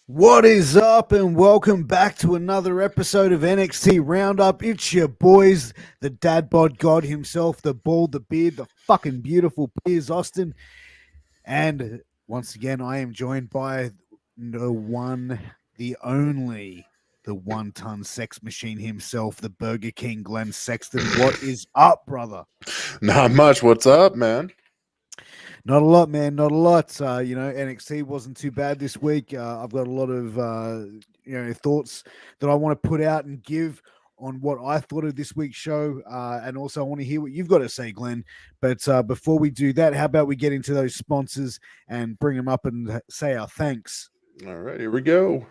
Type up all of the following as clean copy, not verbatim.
What is up, and welcome back to another episode of NXT Round Up. It's your boys, the dad bod god himself, the bald, the beard, the fucking beautiful Piers Austin. And once again, I am joined by the one, the only, the one-ton sex machine himself, the Burger King Glen Sexton. What is up, brother? Not much. What's up, man? Not a lot, man. Not a lot. NXT wasn't too bad this week. I've got a lot of thoughts that I want to put out and give on what I thought of this week's show, and also I want to hear what you've got to say, Glenn. But before we do that, how about we get into those sponsors and bring them up and say our thanks. All right, here we go.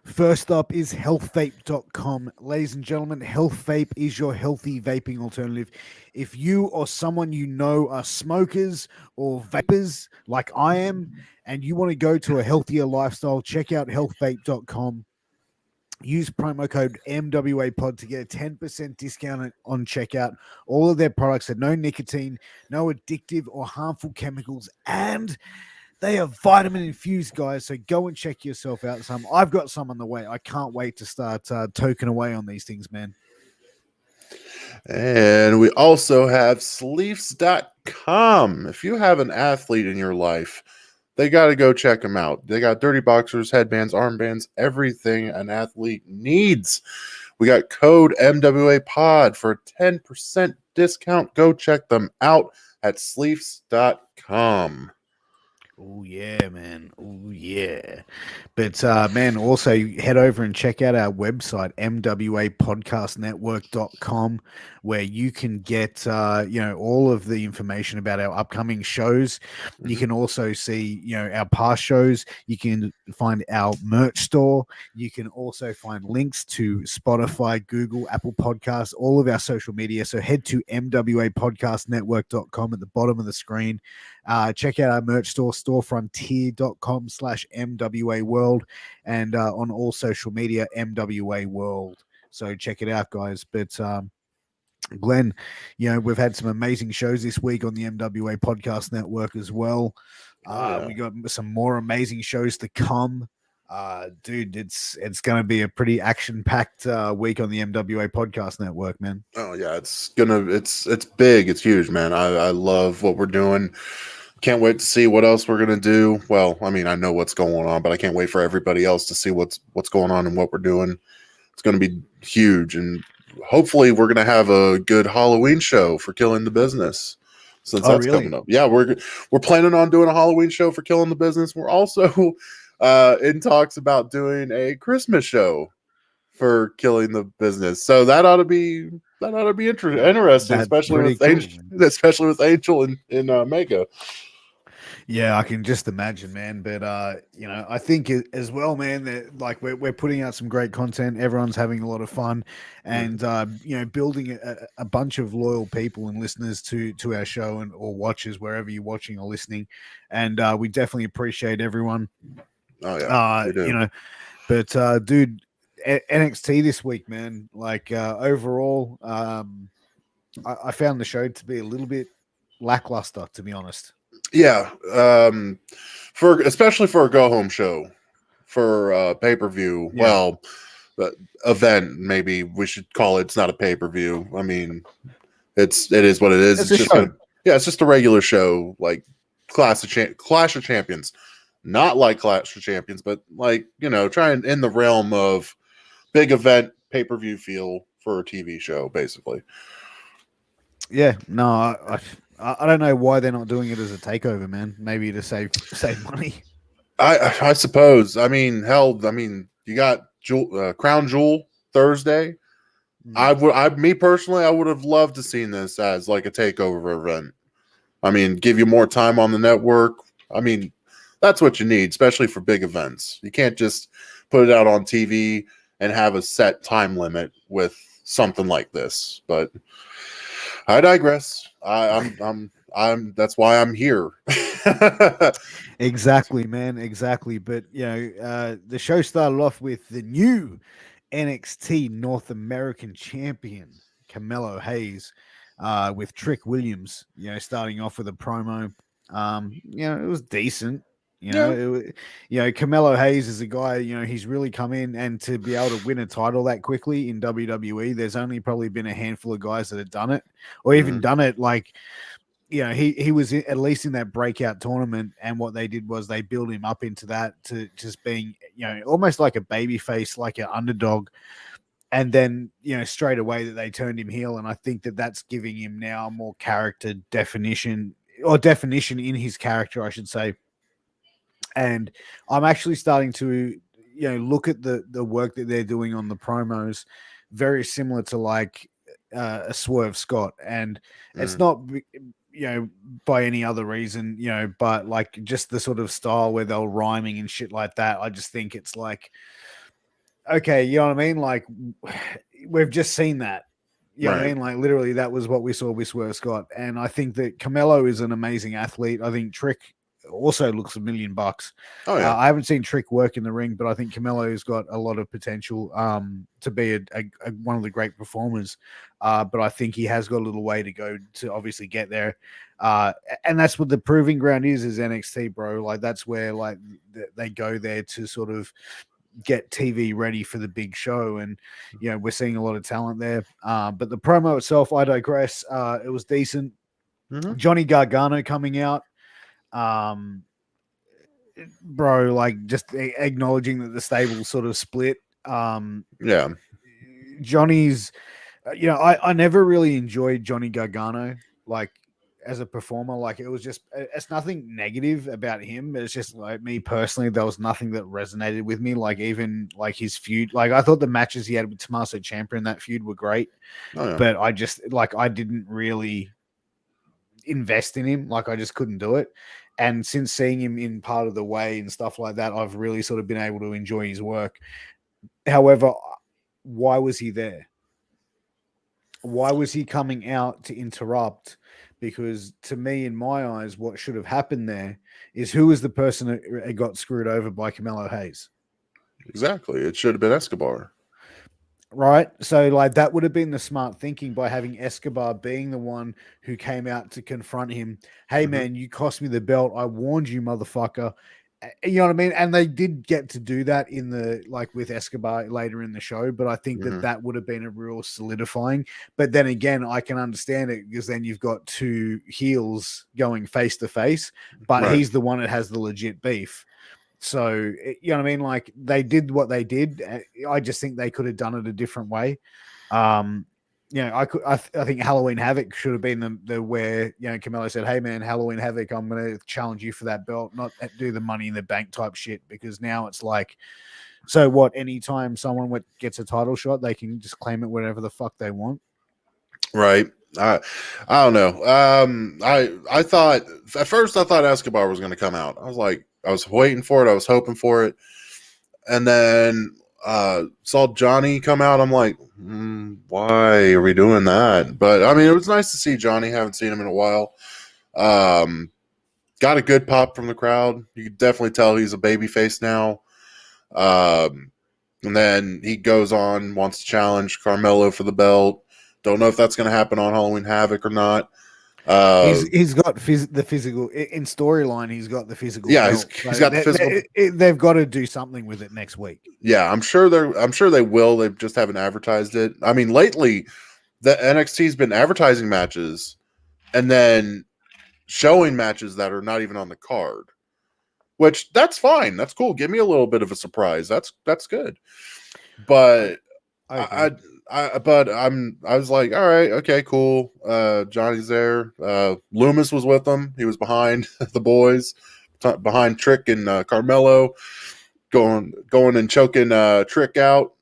First up is healthvape.com. Ladies and gentlemen, Health Vape is your healthy vaping alternative. If you or someone you know are smokers or vapors like I am, and you want to go to a healthier lifestyle, check out healthvape.com. Use promo code MWAPOD to get a 10% discount on checkout. All of their products have no nicotine, no addictive or harmful chemicals, and they are vitamin infused, guys. So go and check yourself out. Some I've got some on the way. I can't wait to start token away on these things, man. And we also have sleeves.com. If you have an athlete in your life, they got to go check them out. They got dirty boxers, headbands, armbands, everything an athlete needs. We got code MWA pod for a 10% discount. Go check them out at sleeves.com. Oh yeah, man. Oh yeah. But man, also head over and check out our website, mwapodcastnetwork.com, where you can get all of the information about our upcoming shows. You can also see, our past shows. You can find our merch store. You can also find links to Spotify, Google, Apple Podcasts, all of our social media. So head to mwapodcastnetwork.com at the bottom of the screen. Check out our merch store, storefrontier.com/MWA World, and on all social media, MWA World. So check it out, guys. But Glenn, we've had some amazing shows this week on the MWA Podcast Network as well. We got some more amazing shows to come. Dude, it's going to be a pretty action-packed week on the MWA Podcast Network, man. Oh yeah, it's big, it's huge, man. I love what we're doing. Can't wait to see what else we're gonna do. Well, I mean, I know what's going on, but I can't wait for everybody else to see what's going on and what we're doing. It's gonna be huge, and hopefully, we're gonna have a good Halloween show for Killing the Business. Since that's really? coming up, yeah, we're planning on doing a Halloween show for Killing the Business. We're also in talks about doing a Christmas show for Killing the Business. So that ought to be interesting, That's especially pretty with cool, Angel and Mega. Yeah, I can just imagine, man. But I think as well, man, that like we're putting out some great content. Everyone's having a lot of fun, and building a bunch of loyal people and listeners to our show and or watchers wherever you're watching or listening. And we definitely appreciate everyone. Oh yeah, we do. But dude, NXT this week, man. Like overall, I found the show to be a little bit lackluster, to be honest. Yeah, for especially for a go home show, for pay-per-view. Yeah. Well, event, maybe we should call it. It's not a pay-per-view. I mean, it is what it is. It's just show. it's just a regular show, like Clash of Champions. Not like Clash of Champions, but like, trying in the realm of big event pay-per-view feel for a TV show, basically. Yeah, no, I don't know why they're not doing it as a takeover, man. Maybe to save money. I suppose. I mean, hell, you got Crown Jewel Thursday. Me personally, I would have loved to seen this as like a takeover event. I mean, give you more time on the network. I mean, that's what you need, especially for big events. You can't just put it out on TV and have a set time limit with something like this. But I digress. I'm that's why I'm here. Exactly, man. Exactly. But the show started off with the new NXT North American champion Carmelo Hayes, with Trick Williams. Starting off with a promo. It was decent. Yeah. Carmelo Hayes is a guy, he's really come in, and to be able to win a title that quickly in WWE, there's only probably been a handful of guys that have done it, or even done it like, he was at least in that breakout tournament, and what they did was they built him up into that to just being, almost like a baby face, like an underdog. And then, straight away that they turned him heel. And I think that that's giving him now more character definition in his character, I should say. And I'm actually starting to, look at the work that they're doing on the promos, very similar to like a Swerve Scott. And it's not, by any other reason, but like just the sort of style where they're rhyming and shit like that. I just think it's like, okay, you know what I mean? Like, we've just seen that. You know what I mean? Like, literally, that was what we saw with Swerve Scott. And I think that Carmelo is an amazing athlete. I think Trick also looks $1,000,000. Oh, yeah. I haven't seen Trick work in the ring, but I think Carmelo's got a lot of potential to be one of the great performers. But I think he has got a little way to go to obviously get there. And that's what the proving ground is NXT, bro. Like, that's where like they go there to sort of get TV ready for the big show, and we're seeing a lot of talent there. But the promo itself, I digress. It was decent. Johnny Gargano coming out, bro, like just acknowledging that the stable sort of split. Yeah, Johnny's, I never really enjoyed Johnny Gargano, like as a performer. Like, it's nothing negative about him, but it's just like, me personally, there was nothing that resonated with me. Like, even like his feud, like I thought the matches he had with Tommaso Ciampa in that feud were great, but I just I didn't really invest in him. Like, I just couldn't do it. And since seeing him in Part of the Way and stuff like that, I've really sort of been able to enjoy his work. However, why was he there? Why was he coming out to interrupt? Because to me, in my eyes, what should have happened there is, who was the person that got screwed over by Carmelo Hayes? Exactly. It should have been Escobar. Right? So, like, that would have been the smart thinking, by having Escobar being the one who came out to confront him. Hey, man, you cost me the belt. I warned you, motherfucker. You know what I mean? And they did get to do that with Escobar later in the show, but I think that would have been a real solidifying. But then again, I can understand it, because then you've got two heels going face to face, but he's the one that has the legit beef. So, you know what I mean? Like, they did what they did. I just think they could have done it a different way. I think Halloween Havoc should have been the where, Carmelo said, hey, man, Halloween Havoc, I'm going to challenge you for that belt, not do the Money in the Bank type shit, because now it's like, so what? Anytime someone gets a title shot, they can just claim it whatever the fuck they want. Right. I don't know. I thought at first Escobar was going to come out. I was waiting for it. I was hoping for it. And then saw Johnny come out. I'm like, why are we doing that? But I mean, it was nice to see Johnny. Haven't seen him in a while. Got a good pop from the crowd. You could definitely tell he's a babyface now. And then he goes on, wants to challenge Carmelo for the belt. Don't know if that's going to happen on Halloween Havoc or not. He's got the physical in storyline. He's got the physical. Yeah, he's got the physical. They've got to do something with it next week. Yeah, I'm sure they will. They just haven't advertised it. I mean, lately, the NXT's been advertising matches and then showing matches that are not even on the card. Which, that's fine. That's cool. Give me a little bit of a surprise. That's good. But I was like, all right, okay, cool. Johnny's there. Loomis was with them. He was behind the boys, behind Trick and Carmelo, going and choking Trick out,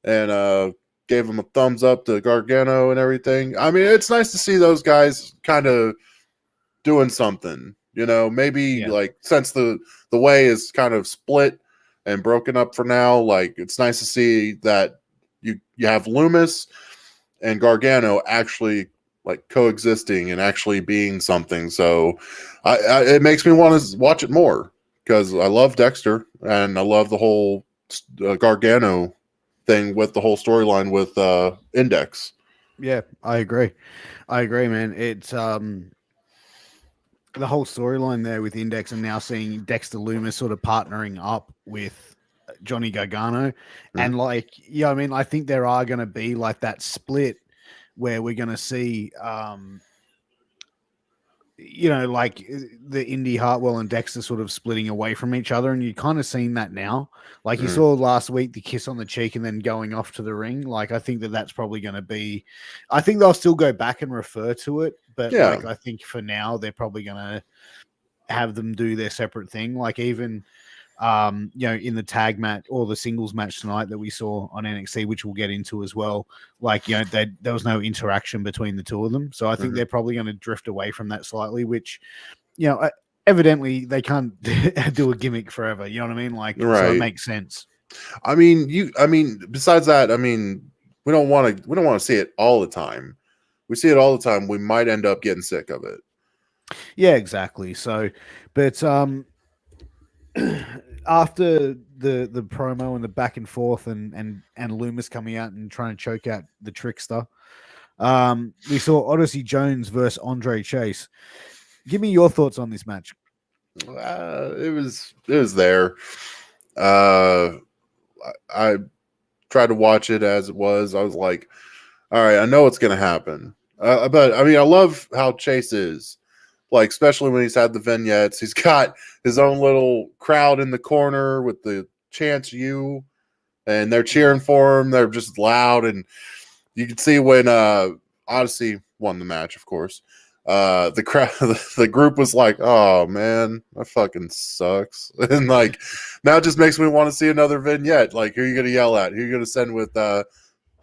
and gave him a thumbs up to Gargano and everything. I mean, it's nice to see those guys kind of doing something. Maybe like, since the way is kind of split and broken up for now, like, it's nice to see that you have Loomis and Gargano actually like coexisting and actually being something. So it makes me want to watch it more, because I love Dexter and I love the whole Gargano thing with the whole storyline with Index. Yeah, I agree, man. It's the whole storyline there with Index and now seeing Dexter Lumis sort of partnering up with Johnny Gargano. And like, I mean, I think there are going to be like that split where we're going to see, like the Indy Hartwell and Dexter sort of splitting away from each other. And you're kind of seeing that now. Like you saw last week, the kiss on the cheek and then going off to the ring. Like, I think that's probably going to be, I think they'll still go back and refer to it. But like, I think for now, they're probably going to have them do their separate thing. Like even, in the tag match or the singles match tonight that we saw on NXT, which we'll get into as well, like, there was no interaction between the two of them. So I think they're probably going to drift away from that slightly, which, evidently they can't do a gimmick forever. You know what I mean? Like, so it makes sense. I mean, besides that, I mean, we don't want to see it all the time. We see it all the time. We might end up getting sick of it. Yeah, exactly. So, but, after the promo and the back and forth and Lumis coming out and trying to choke out the Trickster, we saw Odyssey Jones versus Andre Chase. Give me your thoughts on this match. It was there. I tried to watch it as it was. I was like, all right, I know what's going to happen. But I mean, I love how Chase is. Like, especially when he's had the vignettes, he's got his own little crowd in the corner with the chants "you," and they're cheering for him. They're just loud, and you can see when Odyssey won the match. Of course, the crowd, the group was like, "Oh man, that fucking sucks," and like now it just makes me want to see another vignette. Like, who are you gonna yell at? Who are you gonna send with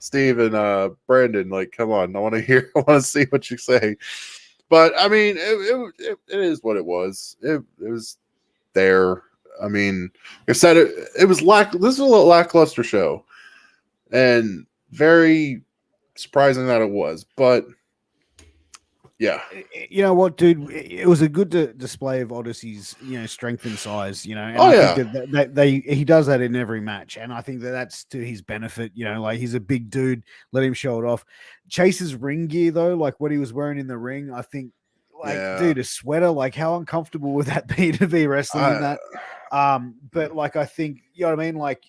Steve and Brandon? Like, come on, I want to see what you say. But I mean, it is what it was. It was there. I mean, like I said, it was this was a lackluster show, and very surprising that it was. But yeah, you know what, dude? It was a good display of Odyssey's, strength and size. And I think that he does that in every match, and I think that's to his benefit. Like he's a big dude, let him show it off. Chase's ring gear though, like what he was wearing in the ring, I think, dude, a sweater, like how uncomfortable would that be to be wrestling in that? But like I think, you know what I mean, like.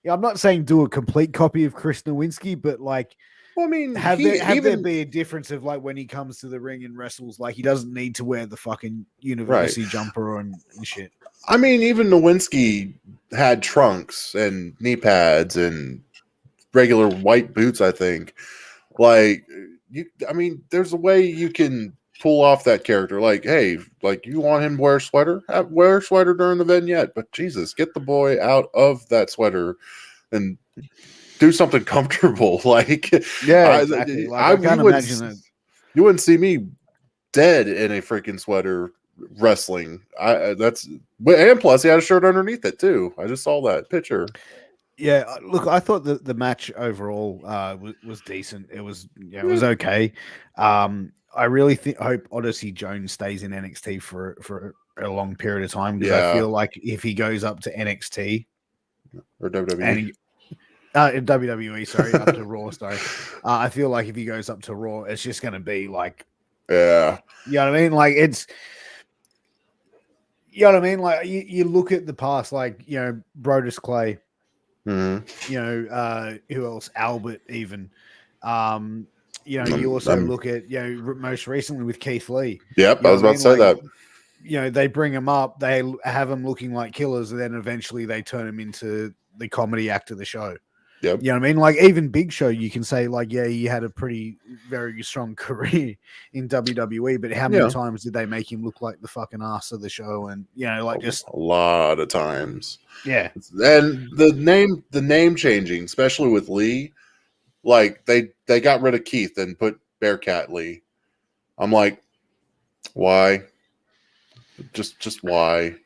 Yeah, I'm not saying do a complete copy of Chris Nowinski, but like, well, I mean, have there be a difference of like when he comes to the ring and wrestles, like he doesn't need to wear the fucking university jumper and shit. I mean, even Nowinski had trunks and knee pads and regular white boots. I think, like there's a way you can pull off that character. Like, hey, like you want him to wear a sweater? Wear a sweater during the vignette. But Jesus, get the boy out of that sweater and do something comfortable. Like, yeah, exactly. I can't imagine that. You wouldn't see me dead in a freaking sweater wrestling. And plus he had a shirt underneath it too. I just saw that picture. Yeah, look, I thought the match overall was decent. It was it was okay. I really hope Odyssey Jones stays in NXT for a long period of time because I feel like if he goes up to NXT or WWE. WWE, sorry, up to Raw, sorry. I feel like if he goes up to Raw, it's just going to be like, you know what I mean? Like it's, you know what I mean? Like you look at the past, like, Brodus Clay, who else? Albert even, you also look at, most recently with Keith Lee. Yep. I was about to say that. They bring him up, they have him looking like killers, and then eventually they turn him into the comedy act of the show. Yep. You know what I mean? Like even Big Show, you can say like, yeah, he had a very strong career in WWE, but how many times did they make him look like the fucking ass of the show? And just a lot of times. Yeah. And the name changing, especially with Lee, like they got rid of Keith and put Bearcat Lee. I'm like, why? Just why?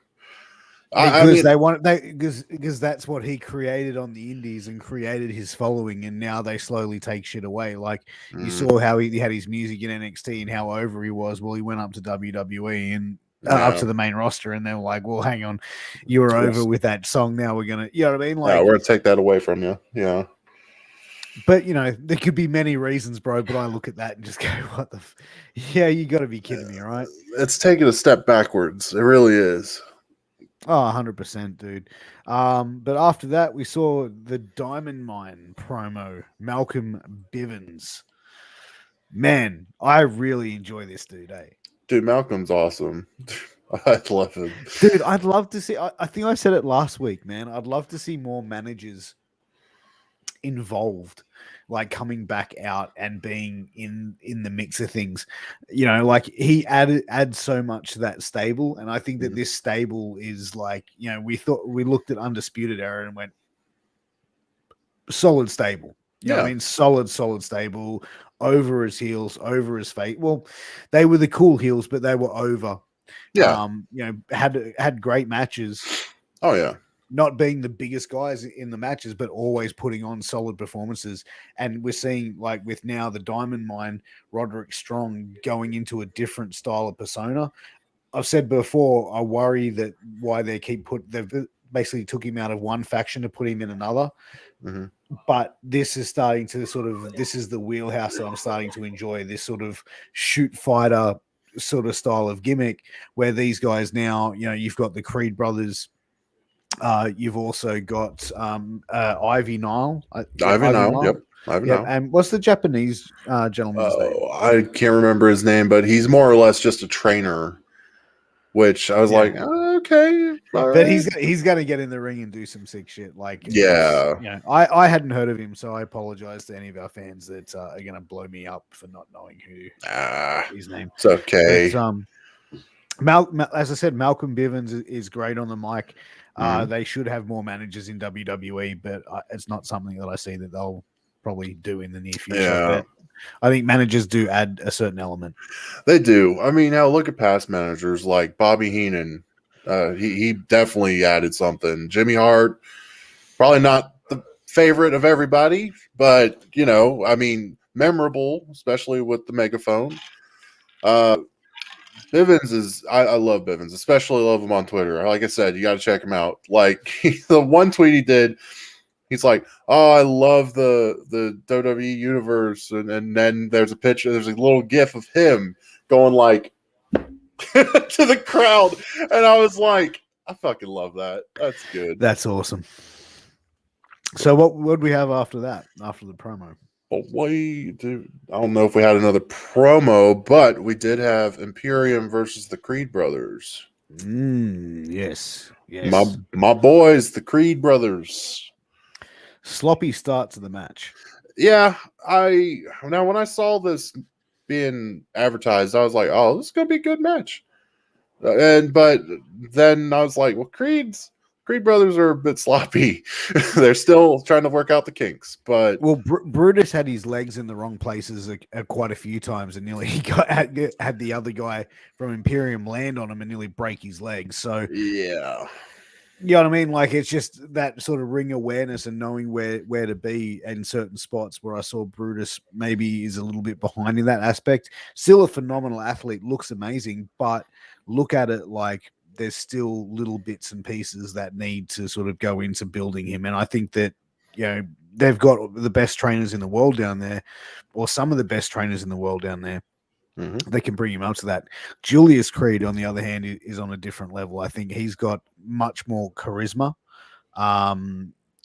Because that's what he created on the indies and created his following, and now they slowly take shit away. Like you saw how he had his music in NXT and how over he was. Well, he went up to WWE and up to the main roster, and they were like, "Well, hang on, you were over with that song. Now we're gonna," you know what I mean? Like, we're gonna take that away from you. Yeah. But there could be many reasons, bro. But I look at that and just go, "What the? Yeah, you got to be kidding me, right?" It's taking a step backwards. It really is. Oh, 100%, dude. But after that, we saw the Diamond Mine promo, Malcolm Bivens. Man, I really enjoy this dude, eh? Dude, Malcolm's awesome. I love him. Dude, I'd love to see. I think I said it last week, man. I'd love to see more managers involved, like coming back out and being in the mix of things. Like he adds so much to that stable, and I think that this stable is like, we looked at Undisputed Era and went solid stable. You know what I mean? Solid stable, over his heels, over his fate. Well, they were the cool heels, but they were over. Yeah. Had great matches. Oh yeah. Not being the biggest guys in the matches, but always putting on solid performances. And we're seeing, like, with now the Diamond Mine, Roderick Strong going into a different style of persona. I've said before, I worry that why they've basically took him out of one faction to put him in another. Mm-hmm. But this is starting to this is the wheelhouse that I'm starting to enjoy, this sort of shoot fighter sort of style of gimmick, where these guys now, you've got the Creed brothers. You've also got Ivy Nile. Ivy Nile. Yep. Ivy Nile. And what's the Japanese gentleman's name? I can't remember his name, but he's more or less just a trainer. Which I was like, okay, but he's going to get in the ring and do some sick shit. Like, I hadn't heard of him, so I apologize to any of our fans that are going to blow me up for not knowing who his name. It's okay. But, as I said, Malcolm Bivens is great on the mic. They should have more managers in WWE, but it's not something that I see that they'll probably do in the near future. Yeah. But I think managers do add a certain element. They do. I mean, now look at past managers like Bobby Heenan. He definitely added something. Jimmy Hart, probably not the favorite of everybody, but I mean, memorable, especially with the megaphone. Bivens is, I love Bivens, especially love him on Twitter. Like I said, you got to check him out. Like the one tweet he did, he's like, "Oh, I love the WWE universe," and then there's a picture, there's a little GIF of him going like to the crowd, and I was like, I fucking love that. That's good. That's awesome. So what would we have after that? After the promo? Well, I don't know if we had another promo, but we did have Imperium versus the Creed brothers. Yes. My boys, the Creed brothers. Sloppy start to the match. Yeah, when I saw this being advertised, I was like, "Oh, this is gonna be a good match." But then I was like, "Well, Creed brothers are a bit sloppy. They're still trying to work out the kinks." But Brutus had his legs in the wrong places quite a few times, and nearly he had the other guy from Imperium land on him and nearly break his legs. So yeah. You know what I mean? Like, it's just that sort of ring awareness and knowing where to be in certain spots where I saw Brutus maybe is a little bit behind in that aspect. Still a phenomenal athlete, looks amazing, but look at it like there's still little bits and pieces that need to sort of go into building him. And I think that, they've got the best trainers in the world down there, or some of the best trainers in the world down there. They can bring him up to that. Julius Creed, on the other hand, is on a different level. I think he's got much more charisma.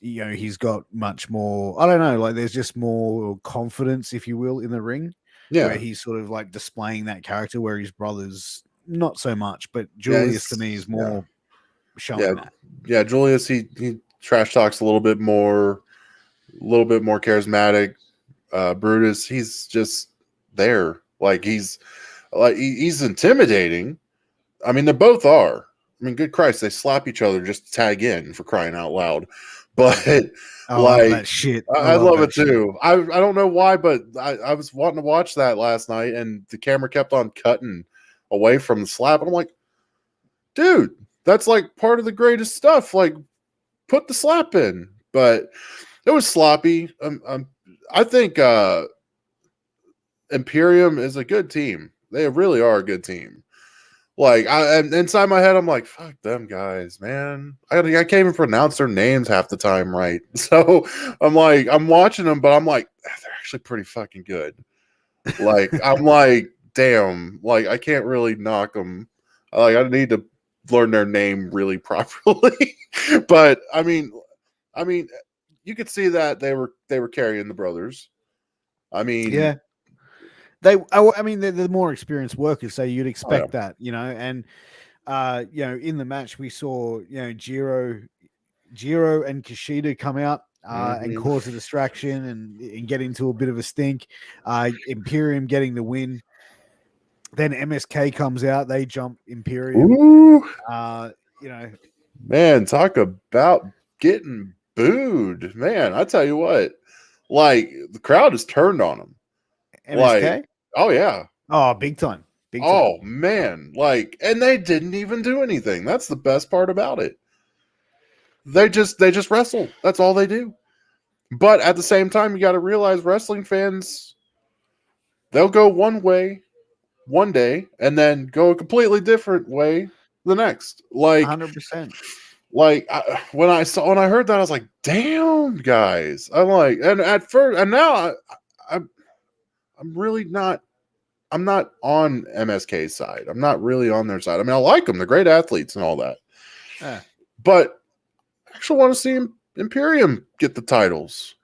He's got much more, I don't know, like there's just more confidence, if you will, in the ring. Yeah. Where he's sort of like displaying that character, where his brothers, not so much, but Julius to me is more showing that. Yeah, Julius, he trash talks a little bit more charismatic. Brutus, he's just there. Like he's intimidating. I mean, they both are. I mean, good Christ, they slap each other just to tag in, for crying out loud. But I love that shit. I love it too. I don't know why, but I was wanting to watch that last night, and the camera kept on cutting away from the slap, and I'm like, dude, that's like part of the greatest stuff. Like, put the slap in. But it was sloppy. I think Imperium is a good team. They really are a good team. Like, and inside my head, I'm like, fuck them guys, man. I can't even pronounce their names half the time right. So I'm like, I'm watching them, but I'm like, they're actually pretty fucking good. Like, I'm like, damn, like, I can't really knock them. Like, I need to learn their name really properly. But I mean, you could see that they were carrying the brothers. I mean, Yeah. I mean, they're the more experienced workers, so you'd expect that, you know. And you know, in the match we saw, you know, Jiro and Kushida come out and cause a distraction and get into a bit of a stink. Imperium getting the win. Then MSK comes out, they jump Imperium. ooh, You know, man, talk about getting booed, man. I tell you what, like the crowd is turned on them. MSK. Like, oh yeah, Oh, big time. Big time. oh man, like, and they didn't even do anything. That's the best part about it. They just wrestle. That's all they do. But at the same time, you got to realize wrestling fans, they'll go one way one day and then go a completely different way the next. Like 100%. When I heard that, I was like, damn, guys. I'm like, and at first, and now I'm really not. I'm not on MSK's side. I'm not really on their side. I mean, I like them; they're great athletes and all that. But I actually want to see Imperium get the titles.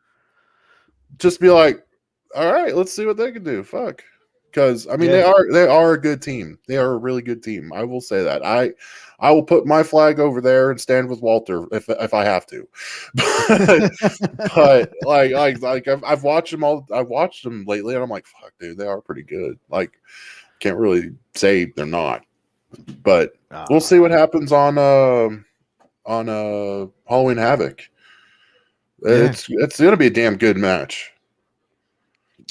Just be like, all right, let's see what they can do. Fuck. Because I mean, they are a good team. They are a really good team. I will say that. I will put my flag over there and stand with Walter if I have to. but like I've watched them all. I've watched them lately, and I'm like, fuck, dude, they are pretty good. Like, can't really say they're not. But we'll see what happens on Halloween Havoc. It's gonna be a damn good match.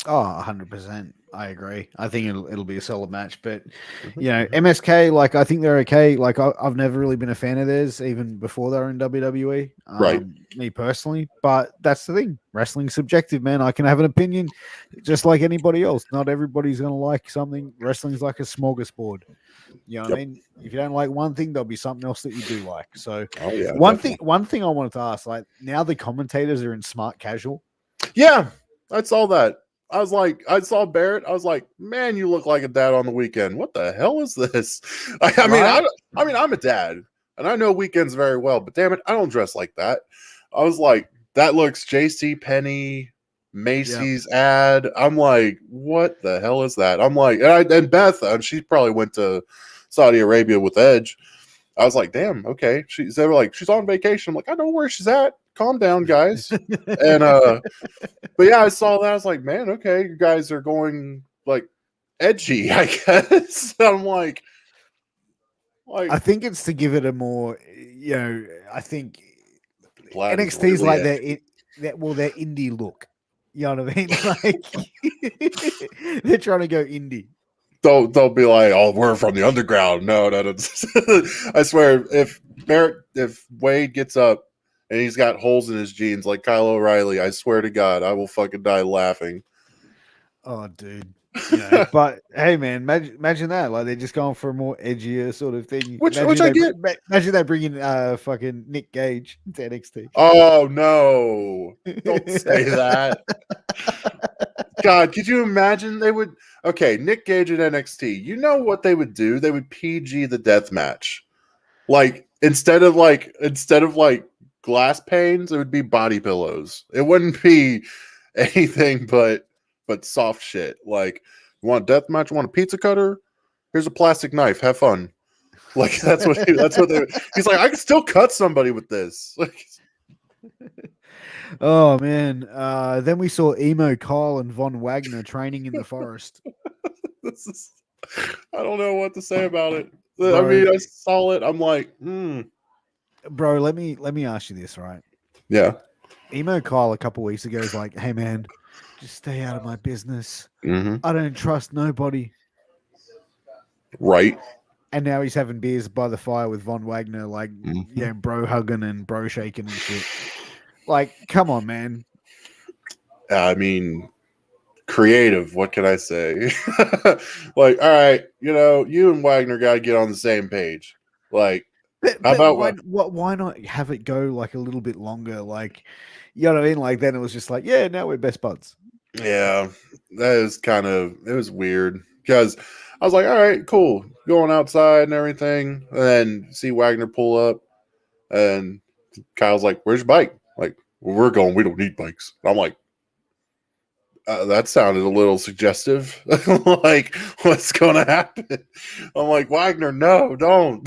Oh, 100%. I agree. I think it'll be a solid match. But, you know, MSK, like, I think they're okay. Like, I've never really been a fan of theirs, even before they were in WWE. Right. Me personally. But that's the thing. Wrestling's subjective, man. I can have an opinion just like anybody else. Not everybody's going to like something. Wrestling's like a smorgasbord. You know what I mean? If you don't like one thing, there'll be something else that you do like. So, one thing I wanted to ask, like, now the commentators are in smart casual. Yeah, I saw that. I was like, I saw Barrett. I was like, man, you look like a dad on the weekend. What the hell is this? I mean, I'm a dad, and I know weekends very well. But damn it, I don't dress like that. I was like, that looks J.C. Penney, Macy's ad. I'm like, what the hell is that? I'm like, and Beth, she probably went to Saudi Arabia with Edge. I was like, damn, okay. They were like, she's on vacation. I'm like, I know where she's at. Calm down, guys. And but yeah, I saw that. I was like, man, okay, you guys are going like edgy, I guess. I'm like I think it's to give it a more, you know, I think really NXT's like their indie look. You know what I mean? Like they're trying to go indie. Don't be like, oh, we're from the underground. No. I swear, if Wade gets up and he's got holes in his jeans like Kyle O'Reilly, I swear to God, I will fucking die laughing. Oh, dude. You know, but hey, man, imagine that. Like they're just going for a more edgier sort of thing. Which I get. Imagine they bring in fucking Nick Gage to NXT. Oh no! Don't say that. God, could you imagine they would? Okay, Nick Gage at NXT. You know what they would do? They would PG the death match. Like instead of glass panes, it would be body pillows. It wouldn't be anything but soft shit. Like, you want a death match? You want a pizza cutter? Here's a plastic knife. Have fun. Like that's what they. He's like, I can still cut somebody with this. Oh man! Then we saw Emo Kyle and Von Wagner training in the forest. I don't know what to say about it. Bro, I mean, I saw it. I'm like, Bro, let me ask you this, right? Yeah. Emo Kyle a couple weeks ago is like, hey man, just stay out of my business. Mm-hmm. I don't trust nobody. Right. And now he's having beers by the fire with Von Wagner, like, yeah, bro hugging and bro shaking and shit. Like, come on, man. I mean, creative. What can I say? Like, all right, you and Wagner got to get on the same page. Like, how But about why not have it go like a little bit longer? Like, you know what I mean? Like then it was just like, yeah, now we're best buds. Yeah, it was weird because I was like, all right, cool, going outside and everything, and then see Wagner pull up, and Kyle's like, "Where's your bike?" Like, "Where we're going, we don't need bikes." And I'm like, that sounded a little suggestive. Like, what's going to happen? I'm like, Wagner, no, don't.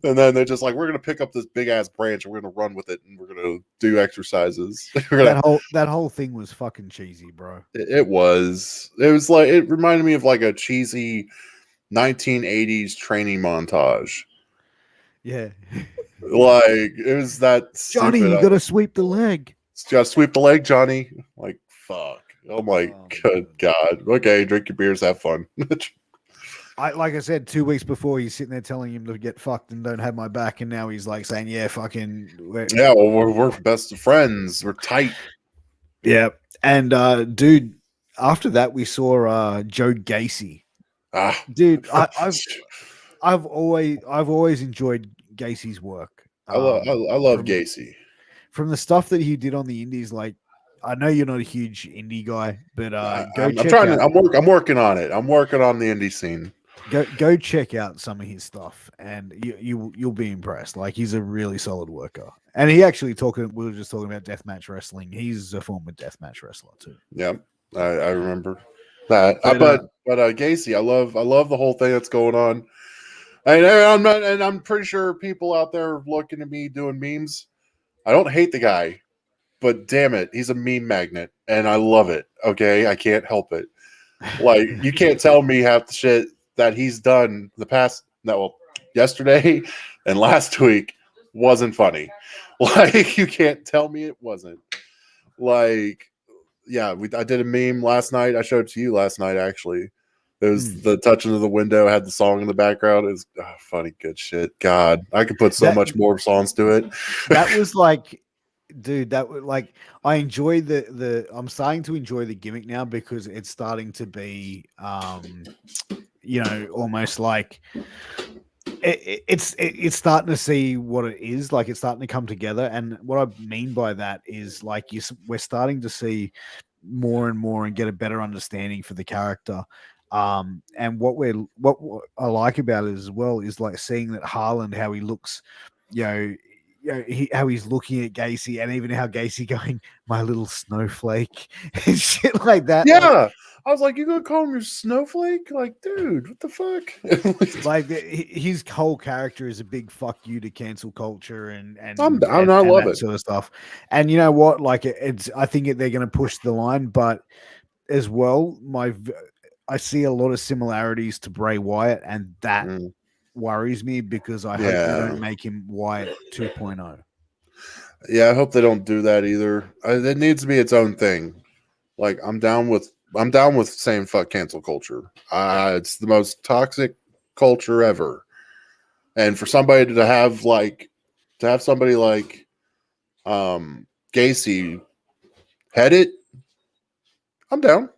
And then they're just like, we're going to pick up this big ass branch and we're going to run with it and we're going to do exercises. That whole thing was fucking cheesy, bro. It was like, it reminded me of like a cheesy 1980s training montage. Yeah. Like, it was that Johnny, stupid. you got to sweep the leg. Just sweep the leg, Johnny. Like, fuck. Oh my good God. Okay, drink your beers, have fun. Like I said, 2 weeks before he's sitting there telling him to get fucked and don't have my back, and now he's like saying, "Yeah, fucking." Yeah, well, we're best of friends. We're tight. Yeah, and dude, after that we saw Joe Gacy. Dude, I've always enjoyed Gacy's work. I love Gacy. From the stuff that he did on the indies. Like, I know you're not a huge indie guy, but I'm working on it. I'm working on the indie scene. Go check out some of his stuff, and you'll be impressed. Like, he's a really solid worker, and he actually we were just talking about deathmatch wrestling. He's a former deathmatch wrestler too. Yeah, I remember that. But Gacy, I love the whole thing that's going on. And I'm pretty sure people out there looking at me doing memes. I don't hate the guy, but damn it, he's a meme magnet, and I love it. Okay, I can't help it. Like, you can't tell me half the shit that he's done yesterday and last week wasn't funny. Like, you can't tell me it wasn't. Like, yeah, I did a meme last night. I showed it to you last night, actually. It was the touching of the window, had the song in the background. It was funny, good shit. God, I could put so much more songs to it. That was like, dude, that was like, I enjoy I'm starting to enjoy the gimmick now because it's starting to be, almost like it's starting to see what it is. Like, it's starting to come together. And what I mean by that is, like, we're starting to see more and more and get a better understanding for the character. And what I like about it as well is, like, seeing that Haaland, how he looks, how he's looking at Gacy, and even how Gacy going, "My little snowflake," and shit like that. Yeah, I was like, "You gonna call him your snowflake?" Like, dude, what the fuck? Like, his whole character is a big fuck you to cancel culture and I love it, sort of stuff. And you know what? Like, I think they're going to push the line, but as well, I see a lot of similarities to Bray Wyatt, and that worries me because I hope they don't make him Wyatt 2.0. Yeah, I hope they don't do that either. It needs to be its own thing. Like, I'm down with saying fuck cancel culture. It's the most toxic culture ever. And for somebody to have somebody like Gacy head it, I'm down.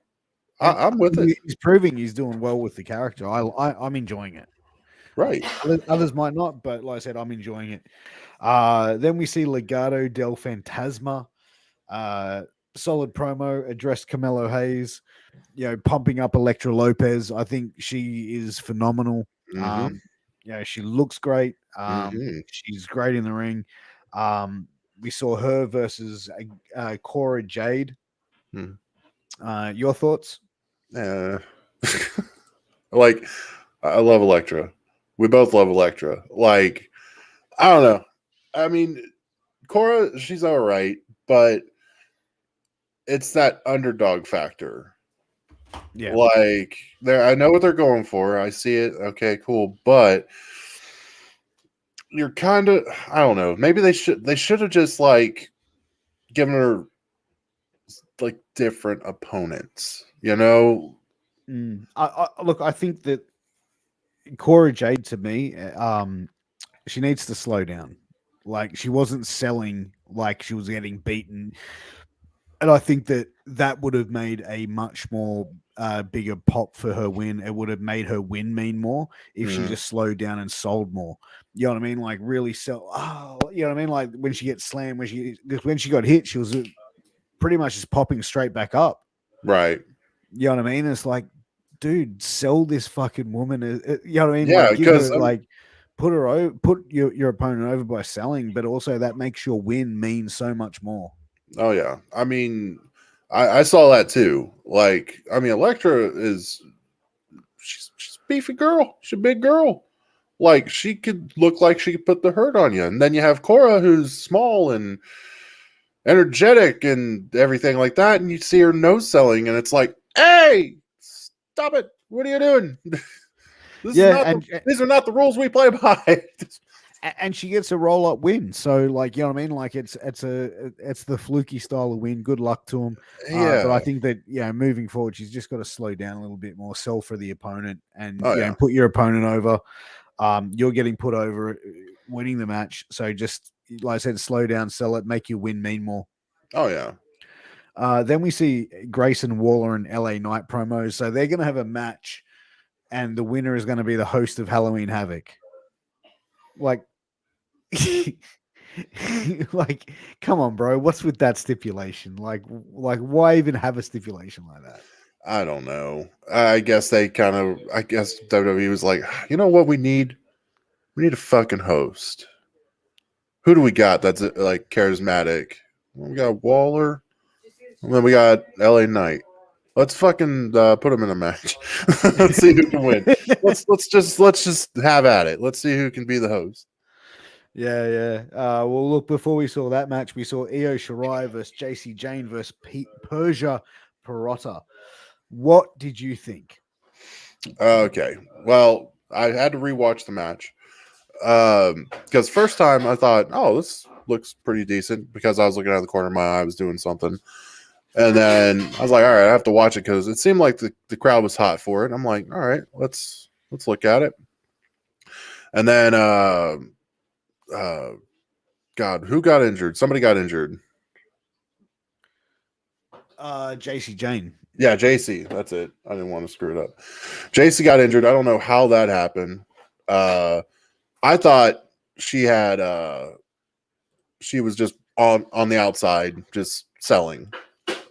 I'm with it. He's proving he's doing well with the character. I'm enjoying it. Right. Others might not, but like I said, I'm enjoying it. Then we see Legado del Fantasma. Solid promo, addressed Carmelo Hayes, pumping up Elektra Lopez. I think she is phenomenal. She looks great. She's great in the ring. We saw her versus Cora Jade. Your thoughts? Like, I love Elektra. We both love Elektra. Like, I don't know. I mean, Cora, she's all right, but it's that underdog factor. Yeah. Like, I know what they're going for. I see it. Okay, cool. But you're kind of, I don't know. Maybe they should have just, like, given her, like, different opponents, Look, I think that Cora Jade, to me, she needs to slow down. Like, she wasn't selling like she was getting beaten And I think that would have made a much more bigger pop for her win. It would have made her win mean more if she Mhm. just slowed down and sold more. You know what I mean? Like really sell. Oh, you know what I mean? Like when she gets slammed, when she got hit, she was pretty much just popping straight back up. Right. You know what I mean? It's like, dude, sell this fucking woman. You know what I mean? Yeah, Like give because her like put your opponent over by selling, but also that makes your win mean so much more. oh yeah, I mean, I saw that too. Like, I mean, Elektra is she's a beefy girl. She's a big girl. Like, she could look like she could put the hurt on you, and then you have Cora, who's small and energetic and everything like that, and you see her no selling, and it's like, hey, stop it! What are you doing? Yeah, and These are not the rules we play by. and she gets a roll up win. So like, you know what I mean? Like it's the fluky style of win. Good luck to him. But I Yeah. think that moving forward, she's just got to slow down a little bit more, sell for the opponent, and Oh yeah. put your opponent over. You're getting put over, winning the match. So just like I said, slow down, sell it, make your win mean more. Oh yeah. Then we see Grayson Waller and LA Knight promos. So they're going to have a match, and the winner is going to be the host of Halloween Havoc. Like, like, come on, bro. What's with that stipulation? Like, why even have a stipulation like that? I don't know. I guess WWE was like, you know what we need? We need a fucking host. Who do we got that's like charismatic? We got Waller, and then we got LA Knight. Let's fucking put them in a match. Let's see who can win. Let's just have at it. Let's see who can be the host. Yeah. Well, look, before we saw that match, we saw Io Shirai versus JC Jane versus Persia Pirotta. What did you think? Okay. Well, I had to rewatch the match. Because first time I thought, oh, this looks pretty decent because I was looking out of the corner of my eye, I was doing something. And then I was like, all right, I have to watch it because it seemed like the crowd was hot for it. I'm like, all right, let's look at it. And then God, who got injured? Somebody got injured. JC Jane. Yeah, JC. That's it. I didn't want to screw it up. JC got injured. I don't know how that happened. I thought she had she was just on the outside just selling.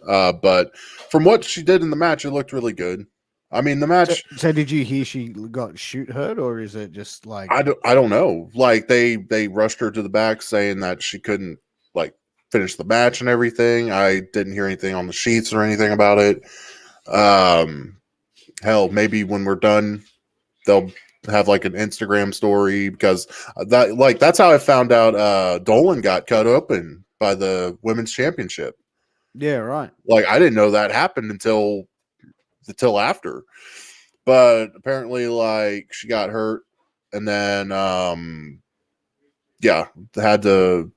But from what she did in the match, it looked really good. I mean, the match. So did you hear she got shoot hurt, or is it just like I don't know. Like they rushed her to the back saying that she couldn't like finish the match and everything. I didn't hear anything on the sheets or anything about it. Hell, maybe when we're done, they'll have like an Instagram story because that's how I found out Dolan got cut open by the women's championship. Yeah, right. Like I didn't know that happened until after. But apparently like she got hurt and then had to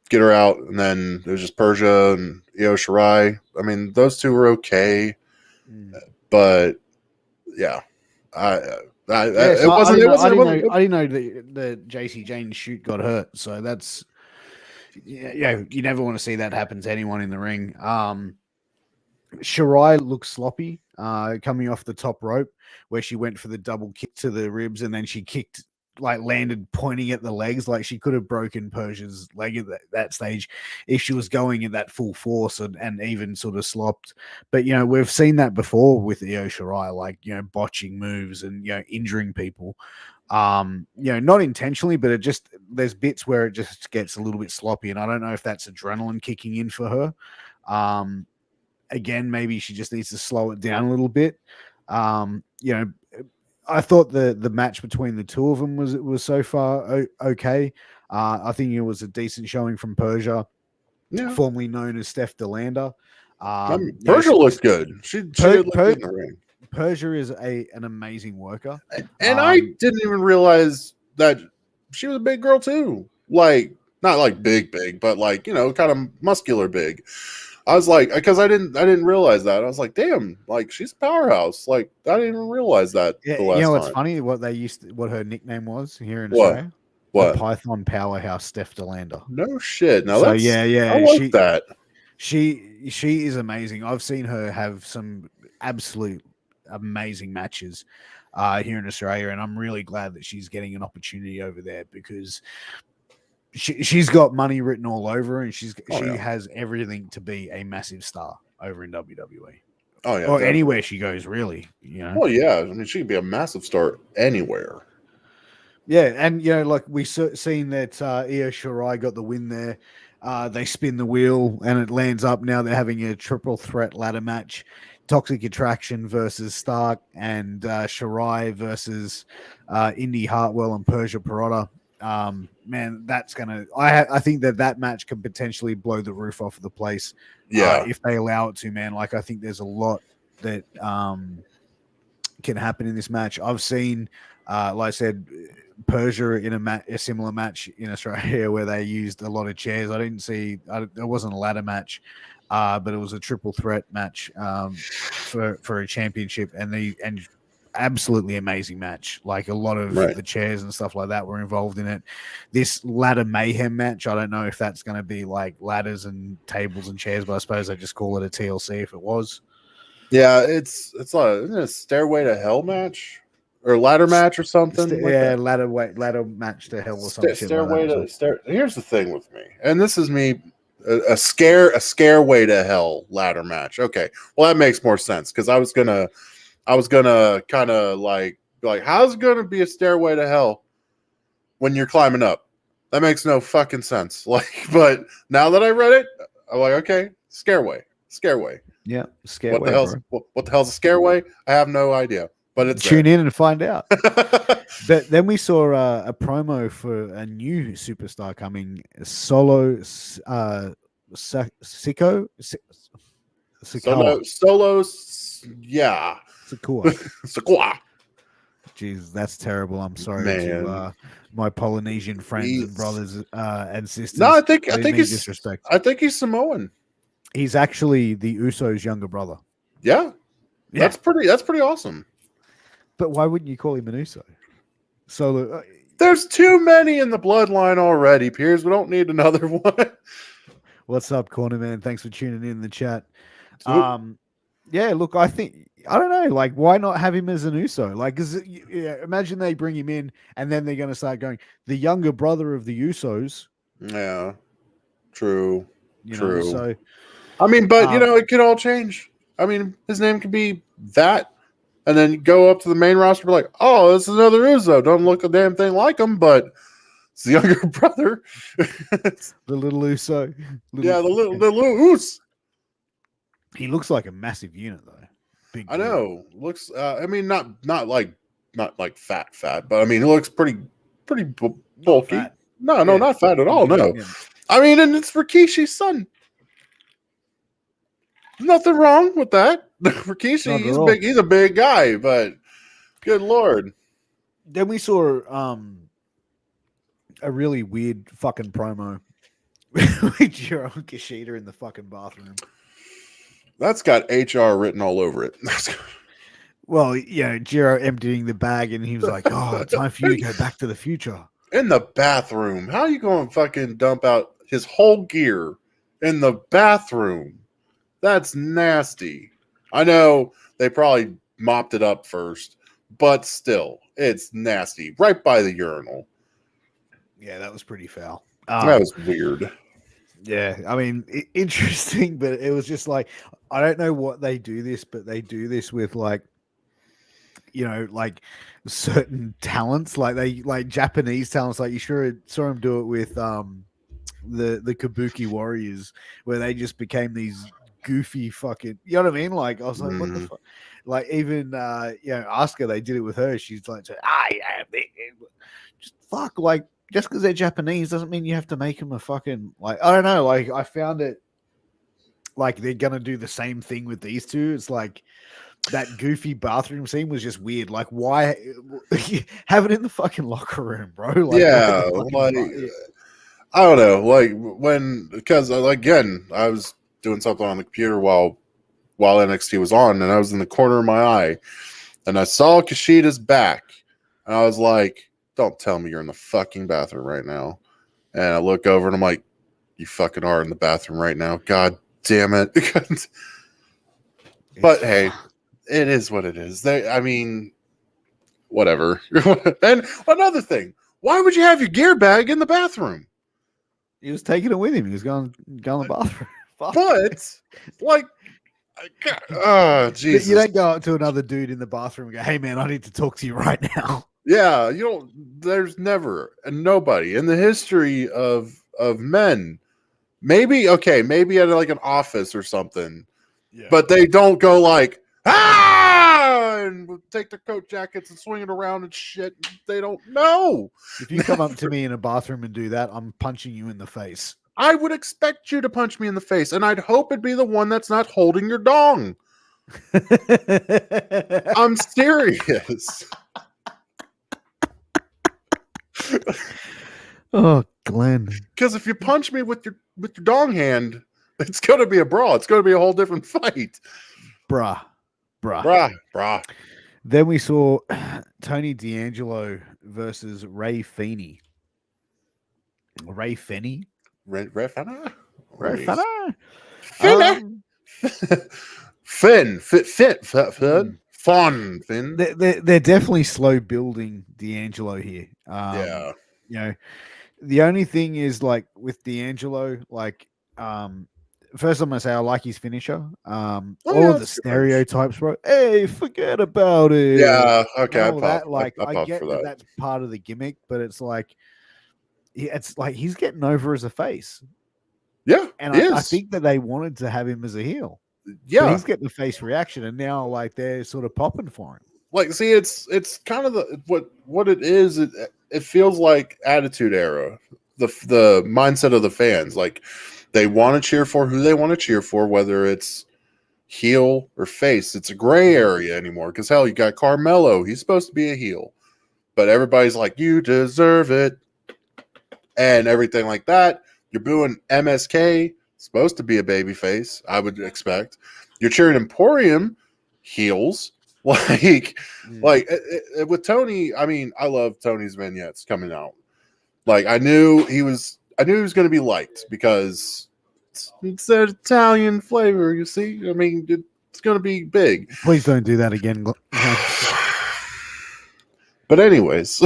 get her out, and then it was just Persia and Io Shirai. I mean, those two were okay. But yeah. I didn't know the JC Jane shoot got hurt, so that's you never want to see that happen to anyone in the ring. Shirai looked sloppy coming off the top rope where she went for the double kick to the ribs, and then she kicked landed pointing at the legs. Like she could have broken Persia's leg at that stage if she was going at that full force and even sort of slopped. But we've seen that before with Io Shirai, botching moves and injuring people. Not intentionally, but there's bits where it just gets a little bit sloppy, and I don't know if that's adrenaline kicking in for her. Again, maybe she just needs to slow it down a little bit. I thought the match between the two of them was so far okay. I think it was a decent showing from Persia, formerly known as Steph DeLander. Persia looks good. She looked good in the ring. Persia is an amazing worker, and I didn't even realize that she was a big girl too. Like not like big, but like kind of muscular big. I was like, because I didn't realize that. I was like, damn, like she's a powerhouse. Like I didn't even realize that. Yeah, the last what's time. funny? What her nickname was here in Australia? What? The Python powerhouse, Steph DeLander. No shit. Now so that's yeah. I like that. She is amazing. I've seen her have some absolute amazing matches here in Australia, and I'm really glad that she's getting an opportunity over there because she's got money written all over her, and she has everything to be a massive star over in WWE. Oh yeah, Or definitely. anywhere she goes, really. You know. Well, yeah. I mean, she could be a massive star anywhere. Yeah, and like we seen that Io Shirai got the win there. They spin the wheel and it lands up. Now they're having a triple threat ladder match: Toxic Attraction versus Stark, and Shirai versus Indy Hartwell and Persia Pirotta. Man, that's gonna. I think that match can potentially blow the roof off of the place. Yeah, if they allow it to, man. Like I think there's a lot that can happen in this match. I've seen, like I said, Persia in a similar match in Australia where they used a lot of chairs. I didn't see. It wasn't a ladder match, but it was a triple threat match for a championship, and absolutely amazing match. Like a lot of the chairs and stuff like that were involved in it. This ladder mayhem match, I don't know if that's going to be like ladders and tables and chairs, but I suppose I just call it a TLC if it was. Yeah, it's like, isn't it a Stairway to Hell match or ladder match or something? Ladder match to hell or something. Here's the thing with me, and this is me. A Scareway to Hell ladder match. Okay, well that makes more sense because I was gonna kind of like how's it gonna be a stairway to hell when you're climbing up? That makes no fucking sense. Like, but now that I read it, I'm like, okay, Scareway. Yeah, Scareway. What the hell's a Scareway? I have no idea. But it's tune in and find out. But then we saw a promo for a new superstar coming, Solo Sikoa. Yeah. Sakua. Jeez, that's terrible. I'm sorry to my Polynesian friends and brothers and sisters. No, I think he's disrespect. I think he's Samoan. He's actually the Usos' younger brother. Yeah. That's pretty awesome. But why wouldn't you call him an Uso? Solo. There's too many in the bloodline already, Piers. We don't need another one. What's up, Corner Man? Thanks for tuning in the chat. Yeah, look, I don't know. Like, why not have him as an Uso? Like, imagine they bring him in and then they're going to start going, the younger brother of the Usos. Yeah, true. True. So, I mean, but, it could all change. I mean, his name could be that. And then go up to the main roster, be like, "Oh, this is another Uso. Don't look a damn thing like him, but it's the younger brother, the little Uso." The little Us. He looks like a massive unit, though. Big. I know. Looks. I mean, not like fat, but I mean, he looks pretty bulky. No, not fat at all. No, I mean, and it's Rikishi's son. Nothing wrong with that. Rikishi, he's big. He's a big guy, but good lord. Then we saw a really weird fucking promo with Jiro and Kushida in the fucking bathroom. That's got HR written all over it. Well, Jiro emptying the bag, and he was like, "Oh, time for you to go back to the future." In the bathroom. How are you going to fucking dump out his whole gear in the bathroom? That's nasty. I know they probably mopped it up first, but still, it's nasty. Right by the urinal. Yeah, that was pretty foul. That was weird. Yeah, I mean, interesting, but it was just like, I don't know what they do this, but they do this with like certain talents, like Japanese talents. Like you sure saw him do it with the Kabuki Warriors, where they just became these goofy fucking, you know what I mean? Like I was like, what the fuck? Like even Asuka, they did it with her. She's like, just fuck, like just because they're Japanese doesn't mean you have to make them a fucking, like, I don't know. Like I found it like they're gonna do the same thing with these two. It's like that goofy bathroom scene was just weird. Like, why have it in the fucking locker room, bro? Like, I don't know. Because again, I was doing something on the computer while NXT was on, and I was in the corner of my eye, and I saw Kushida's back, and I was like, "Don't tell me you're in the fucking bathroom right now." And I look over, and I'm like, "You fucking are in the bathroom right now. God damn it. But hey, it is what it is. I mean, whatever. And another thing, why would you have your gear bag in the bathroom? He was taking it with him. He was going to the bathroom. But, like, Jesus. You don't go up to another dude in the bathroom and go, hey, man, I need to talk to you right now. Yeah, there's never and nobody in the history of men, maybe at like an office or something, but they don't go like, and take their coat jackets and swing it around and shit. They don't know. If you come up to me in a bathroom and do that, I'm punching you in the face. I would expect you to punch me in the face, and I'd hope it'd be the one that's not holding your dong. I'm serious. Oh, Glenn. Because if you punch me with your dong hand, it's going to be a brawl. It's going to be a whole different fight. Bruh. Then we saw Tony D'Angelo versus Ray Feeney. Ray Feeney? Ray Fenner? Ray Fenner? Finn. They're definitely slow building D'Angelo here. Yeah. You know, the only thing is like with D'Angelo, like first I'm gonna say I like his finisher. All of the stereotypes, bro. Hey, forget about it. Yeah, okay. I get that that's part of the gimmick, but it's like he's getting over as a face. Yeah, and I think that they wanted to have him as a heel. Yeah, but he's getting the face reaction, and now like they're sort of popping for him. Like, see, it's kind of what it is. It feels like Attitude Era, the mindset of the fans. Like, they want to cheer for who they want to cheer for, whether it's heel or face. It's a gray area anymore. Because hell, you got Carmelo. He's supposed to be a heel, but everybody's like, you deserve it, and everything like that. You're booing MSK, supposed to be a baby face, I would expect. You're cheering Emporium, heels. With Tony, I mean, I love Tony's vignettes coming out. Like, I knew he was going to be liked because it's that Italian flavor, you see? I mean, it's going to be big. Please don't do that again. But anyways,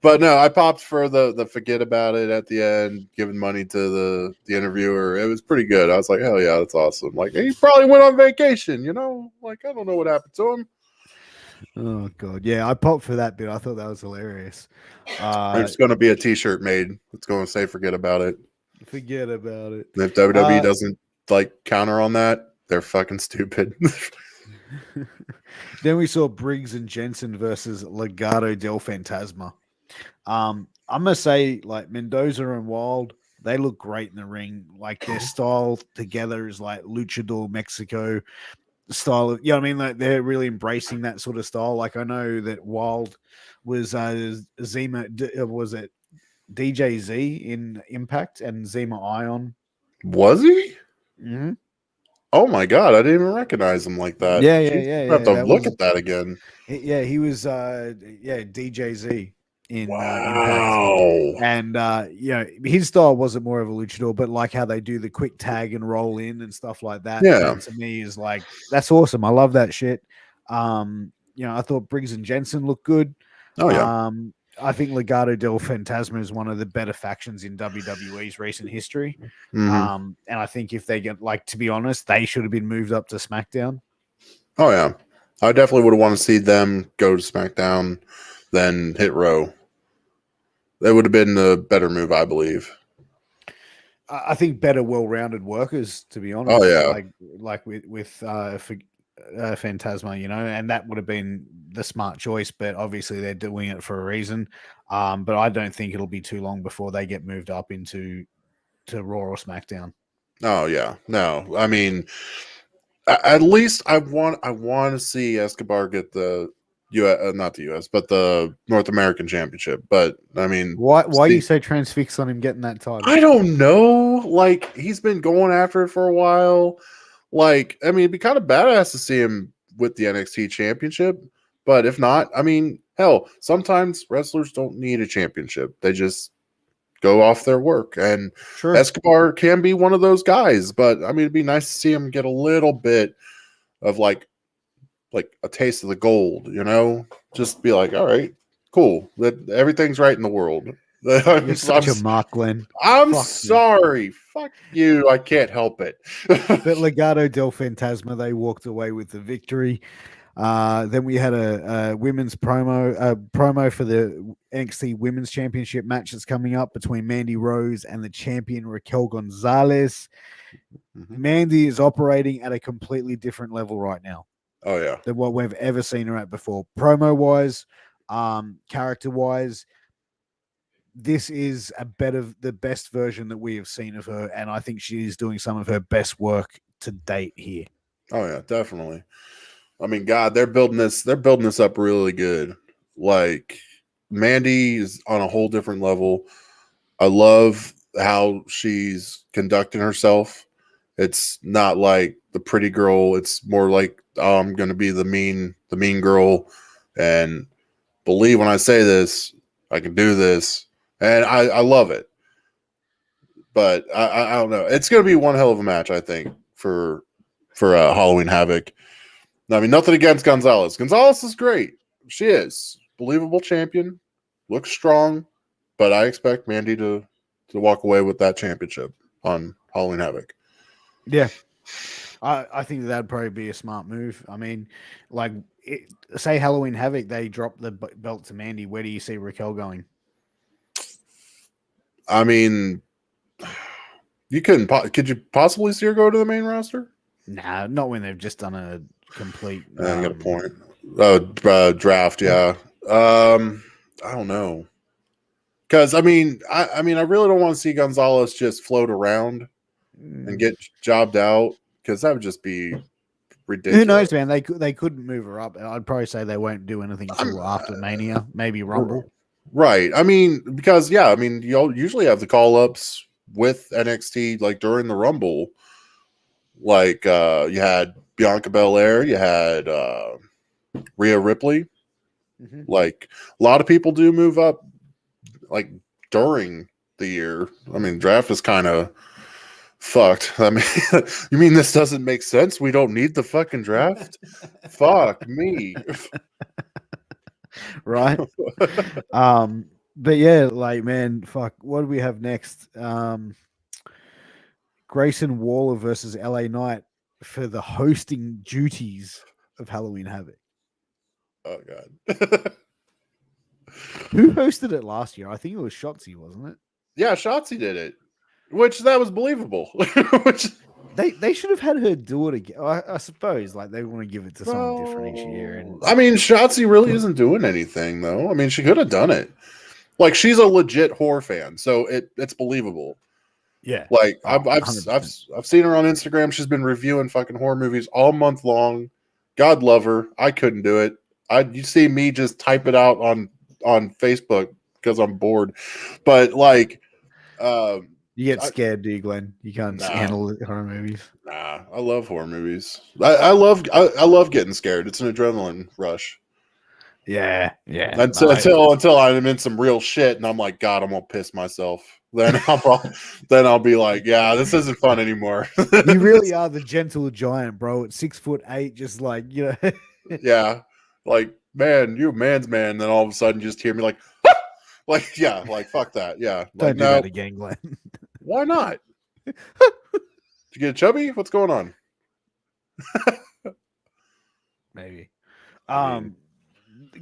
but no, I popped for the forget about it at the end, giving money to the interviewer. It was pretty good. I was like, hell yeah, that's awesome. Like, he probably went on vacation, you know? Like, I don't know what happened to him. Oh god, yeah, I popped for that bit. I thought that was hilarious. There's going to be a T-shirt made. It's going to say "Forget about it." Forget about it. And if WWE doesn't like counter on that, they're fucking stupid. Then we saw Briggs and Jensen versus Legado del Fantasma. I'm gonna say like Mendoza and Wild, they look great in the ring. Like their style together is like Luchador Mexico style of, you know what I mean? Like they're really embracing that sort of style. Like I know that Wild was Zima, was it DJZ in Impact and Zima Ion? Was he? Mm-hmm. Oh my god, I didn't even recognize him like that. Yeah. I have to look at that again. Yeah, he was DJZ in Impact. And his style wasn't more of a luchador, but like how they do the quick tag and roll in and stuff like that. Yeah, that to me is like, that's awesome. I love that shit. I thought Briggs and Jensen looked good. Oh yeah. I think Legado del Fantasma is one of the better factions in WWE's recent history. Mm-hmm. And I think if they get, like, to be honest, they should have been moved up to SmackDown. Oh yeah, I definitely would have wanted to see them go to SmackDown than hit Raw. That would have been a better move, I believe. I think better, well-rounded workers, to be honest. Oh yeah, like with Fantasma, and that would have been the smart choice. But obviously, they're doing it for a reason. But I don't think it'll be too long before they get moved up to Raw or SmackDown. Oh yeah, no, I mean, at least I want to see Escobar get the not the US, but the North American Championship. But I mean, why are you so transfixed on him getting that title? I don't know. Like, he's been going after it for a while. Like, I mean, it'd be kind of badass to see him with the NXT Championship. But if not, I mean, hell, sometimes wrestlers don't need a championship. They just go off their work. And Sure. Escobar can be one of those guys, but I mean, it'd be nice to see him get a little bit of like a taste of the gold, you know, just be like, all right, cool. That everything's right in the world. You're such a Mark, Glenn. I'm Fuck sorry. You. Fuck you. I can't help it. But Legado del Fantasma, they walked away with the victory. Then we had a women's promo for the NXT Women's Championship match that's coming up between Mandy Rose and the champion Raquel Gonzalez. Mm-hmm. Mandy is operating at a completely different level right now. Oh yeah, than what we've ever seen her at before. Promo wise, character wise, this is the best version that we have seen of her, and I think she is doing some of her best work to date here. Oh yeah, definitely. I mean, God, they're building this up really good. Like, Mandy is on a whole different level. I love how she's conducting herself. It's not like the pretty girl. It's more like, oh, I'm going to be the mean girl. And believe when I say this, I can do this. And I love it. But I don't know. It's going to be one hell of a match, I think, for Halloween Havoc. I mean, nothing against Gonzalez. Gonzalez is great. She is. Believable champion. Looks strong. But I expect Mandy to walk away with that championship on Halloween Havoc. Yeah. I think that'd probably be a smart move. I mean, like, say Halloween Havoc, they drop the belt to Mandy. Where do you see Raquel going? I mean, could you possibly see her go to the main roster? Nah, not when they've just done a complete. I got a point. Draft, yeah. I don't know, because I mean, I really don't want to see Gonzalez just float around and get jobbed out, because that would just be ridiculous. Who knows, man? They couldn't move her up. I'd probably say they won't do anything until after Mania, maybe Rumble. Right. I mean, because yeah, I mean, you'll usually have the call ups with NXT like during the Rumble. Like you had Bianca Belair, you had Rhea Ripley. Mm-hmm. Like, a lot of people do move up like during the year. I mean, draft is kind of fucked. I mean, you mean this doesn't make sense? We don't need the fucking draft? Fuck me. Right. But yeah, like, man, fuck, what do we have next? Grayson Waller versus LA Knight for the hosting duties of Halloween Havoc. Oh god. Who hosted it last year? I think it was Shotzi, wasn't it? Yeah, Shotzi did it, which that was believable. Which they should have had her do it again. I suppose, like, they want to give it to someone different each year. And I mean, Shotzi really isn't doing anything though. I mean, she could have done it. Like, she's a legit horror fan, so it's believable. Yeah, like I've seen her on Instagram. She's been reviewing fucking horror movies all month long. God love her. I couldn't do it. You see me just type it out on Facebook because I'm bored. But like, you get scared, do you, Glenn? You can't handle horror movies. Nah, I love horror movies. I love getting scared. It's an adrenaline rush. Yeah. Until I'm in some real shit and I'm like, God, I'm gonna piss myself. Then I'll be like, yeah, this isn't fun anymore. You really are the gentle giant, bro. At 6'8", just like, you know. Yeah, like, man, you're a man's man. Then all of a sudden, you just hear me like, ah! Like, yeah, like, fuck that, yeah. Don't do that again, Glenn. Why not? Did you get chubby? What's going on? Maybe.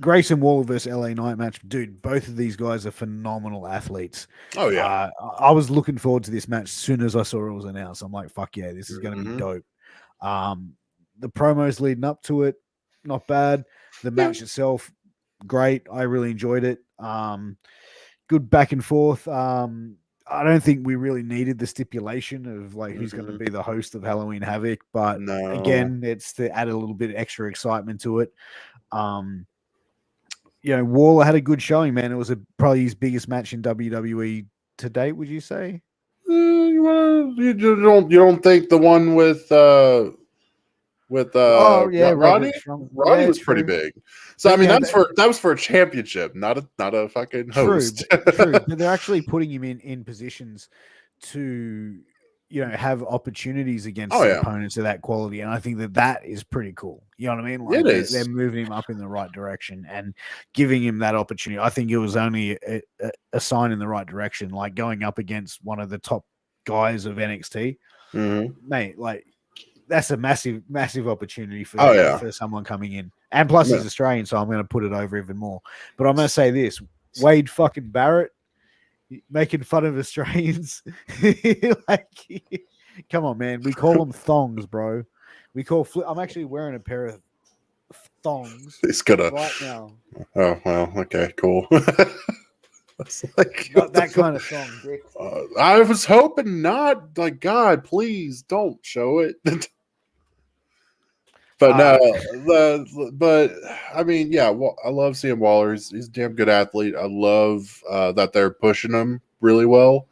Grayson Waller versus LA Knight match, dude. Both of these guys are phenomenal athletes. Oh yeah, I was looking forward to this match as soon as I saw it was announced. I'm like, fuck yeah, this is going to be dope. The promos leading up to it, not bad. The match itself, great. I really enjoyed it. Good back and forth. I don't think we really needed the stipulation of like who's going to be the host of Halloween Havoc, but again, it's to add a little bit of extra excitement to it. You know, Waller had a good showing, man. It was probably his biggest match in WWE to date. Would you say? You don't think the one with with Roderick Roddy. Strong. Roddy Yeah, was pretty true. big. So But, I mean, yeah, that was for a championship, not a fucking true, host. true. But they're actually putting him in positions to have opportunities against Oh yeah, opponents of that quality, and I think that is pretty cool. You know what I mean? it Like they're is. moving him up in the right direction and giving him that opportunity. I think it was only a sign in the right direction, like going up against one of the top guys of NXT, mate. Like that's a massive opportunity Oh yeah. for someone coming in, and plus Yeah. he's Australian, so I'm going to put it over even more. But I'm going to say this: Wade fucking Barrett making fun of Australians. Like, come on, man. We call them thongs, bro. I'm actually wearing a pair of thongs He's gonna. right now. Oh well. Okay. Cool. That's like Not that kind of thong, Dick. I was hoping not. Like God, please don't show it. But no, but I mean, yeah, I love seeing Waller. He's a damn good athlete. I love that they're pushing him really well,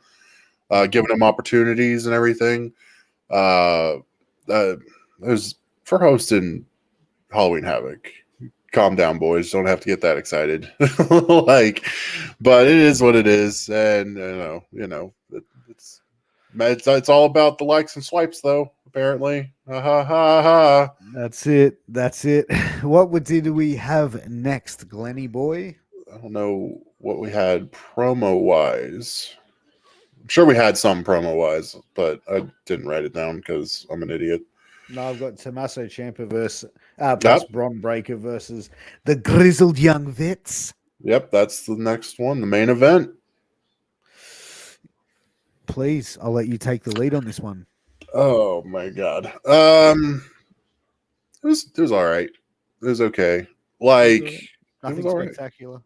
giving him opportunities and everything. There's for hosting Halloween Havoc. Calm down, boys. Don't have to get that excited. But it is what it is, and it's all about the likes and swipes, though. Apparently, ha ha ha. That's it. What did we have next, Glenny boy? I don't know what we had promo wise. I'm sure we had some promo wise, but I didn't write it down because I'm an idiot. No, I've got Tommaso Ciampa versus plus Bron Breakker versus the Grizzled Young Vets. Yep, that's the next one, the main event. Please, I'll let you take the lead on this one. Oh my god. It was all right. It was okay. Like nothing spectacular.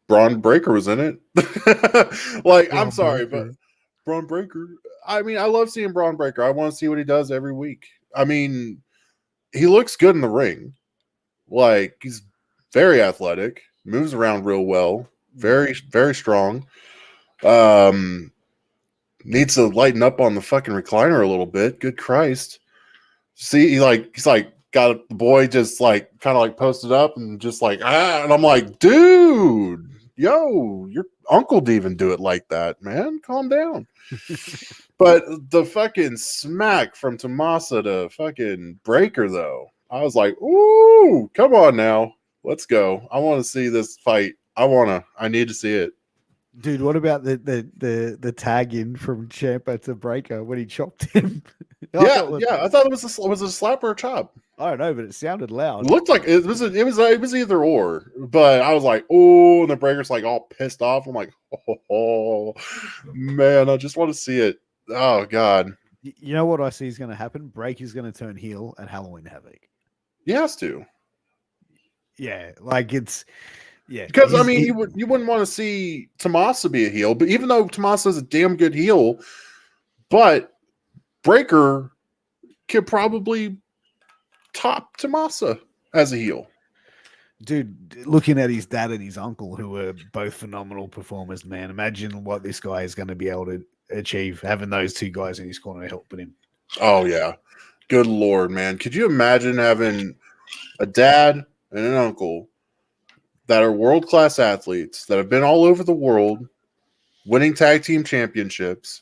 Bron Breakker was in it. Like, Bron I'm sorry, Breakker. But Bron Breakker. I mean, I love seeing Bron Breakker. I want to see what he does every week. I mean, he looks good in the ring. Like, he's very athletic, moves around real well, very, very strong. Needs to lighten up on the fucking recliner a little bit. Good Christ. See, he's like got the boy just like kind of like posted up and just like and I'm like, dude, yo, your uncle didn't even do it like that, man. Calm down. But the fucking smack from Tommaso to fucking Breakker, though, I was like, ooh, come on now. Let's go. I want to see this fight. I need to see it. Dude, what about the tag in from Ciampa to Breakker when he chopped him? I thought it was a slap or a chop. I don't know, but it sounded loud. It looked like it was either or, but I was like, oh, and the Breaker's like all pissed off. I'm like, oh man, I just want to see it. Oh god. You know what I see is going to happen? Breakker's going to turn heel at Halloween Havoc. He has to. Yeah, like it's. Yeah, because I mean, you wouldn't want to see Tommaso be a heel, but even though Tommaso's a damn good heel, but Breakker could probably top Tommaso as a heel. Dude, looking at his dad and his uncle, who were both phenomenal performers, man, imagine what this guy is going to be able to achieve having those two guys in his corner helping him. Oh yeah, good lord, man! Could you imagine having a dad and an uncle that are world-class athletes that have been all over the world, winning tag team championships?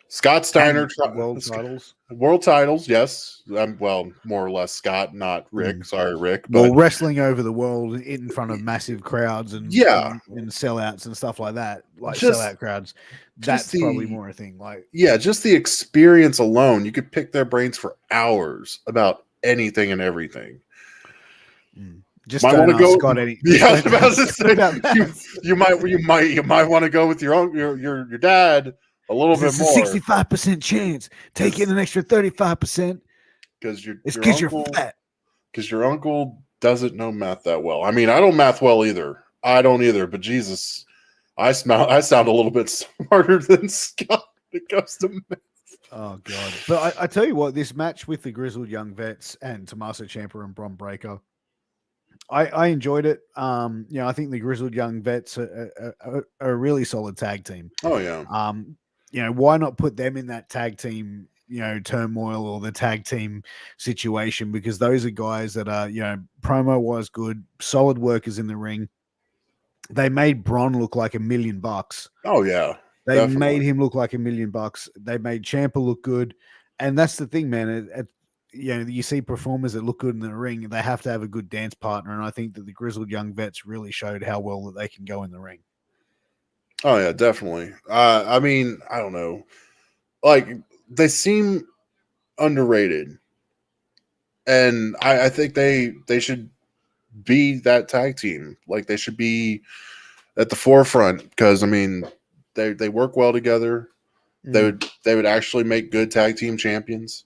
Scott Steiner, world titles, yes. Well, more or less Scott, not Rick. Sorry, Rick. But well, wrestling over the world in front of massive crowds and and sellouts and stuff like that, like sellout crowds. That's probably more a thing. Like, yeah, just the experience alone, you could pick their brains for hours about anything and everything. Just might want to go. Scott any, yeah, you might want to go with your dad. A little bit more. 65% chance. Take in an extra 35%. Because you're fat. Because your uncle doesn't know math that well. I mean, I don't math well either. I don't either. But Jesus, I sound a little bit smarter than Scott when it comes to math. Oh God! But I tell you what, this match with the Grizzled Young Vets and Tommaso Ciampa and Bron Breakker, I enjoyed it. I think the Grizzled Young Vets are a really solid tag team. Oh yeah. Why not put them in that tag team, turmoil or the tag team situation, because those are guys that are, promo wise good, solid workers in the ring. They made Bron look like $1 million. Oh yeah, They definitely. made him look like $1 million. They made Ciampa look good, and that's the thing, man. You see performers that look good in the ring, they have to have a good dance partner, and I think that the grizzled young vets really showed how well that they can go in the ring. Oh yeah, definitely. I mean, I don't know, like they seem underrated, and I think they should be that tag team. Like they should be at the forefront, because I mean, they work well together. They would actually make good tag team champions.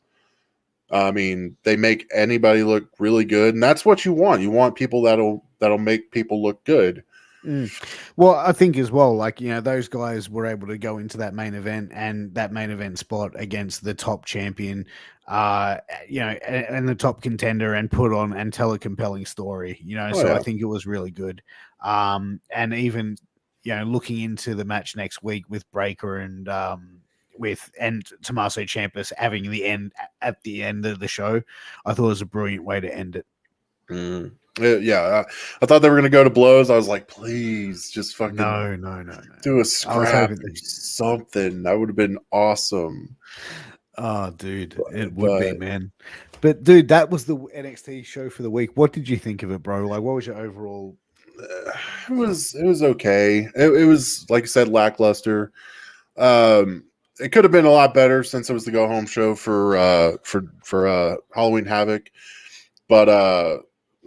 I mean, they make anybody look really good, and that's what you want. You want people that'll make people look good. Well, I think as well, like, those guys were able to go into that main event and that main event spot against the top champion, and the top contender, and put on and tell a compelling story, so I think it was really good. And even, looking into the match next week with Breaker and Tommaso Ciampa having the end at the end of the show, I thought it was a brilliant way to end it. Yeah, I thought they were going to go to blows. I was like, please, just fucking no. do a scrap or something. That would have been awesome. Oh, dude, it would be, man. But dude, that was the NXT show for the week. What did you think of it, bro? Like, what was your overall? It was okay. It was, like I said, lackluster. It could have been a lot better since it was the go home show for Halloween Havoc. But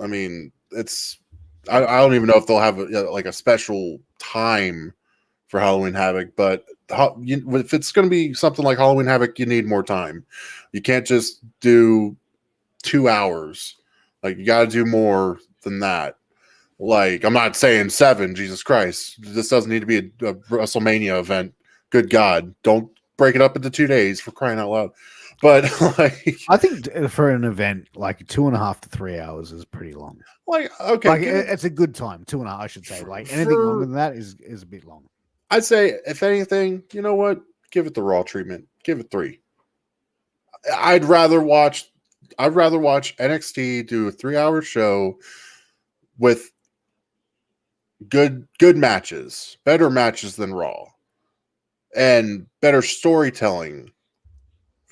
I mean, I don't even know if they'll have a special time for Halloween Havoc. But if it's going to be something like Halloween Havoc, you need more time. You can't just do 2 hours. Like, you got to do more than that. Like, I'm not saying 7, Jesus Christ. This doesn't need to be a WrestleMania event. Good God. Don't break it up into 2 days, for crying out loud. But like, I think for an event, like 2.5 to 3 hours is pretty long. Like, okay, like it's a good time. 2.5, I should say. Like, anything longer than that is a bit long. I'd say, if anything, you know what? Give it the Raw treatment. Give it 3. I'd rather watch NXT do a 3-hour show with good matches, better matches than Raw, and better storytelling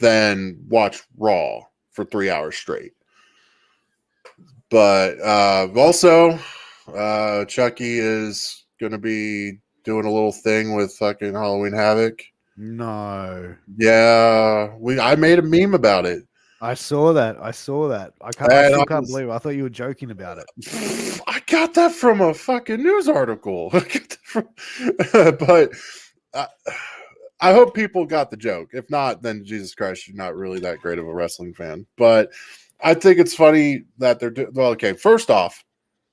than watch Raw for 3 hours straight. But also, Chucky is going to be doing a little thing with fucking Halloween Havoc. No. Yeah, I made a meme about it. I saw that. I still can't believe it. I thought you were joking about it. I got that from a fucking news article. But I hope people got the joke. If not, then Jesus Christ, you're not really that great of a wrestling fan. But I think it's funny that they're okay. First off,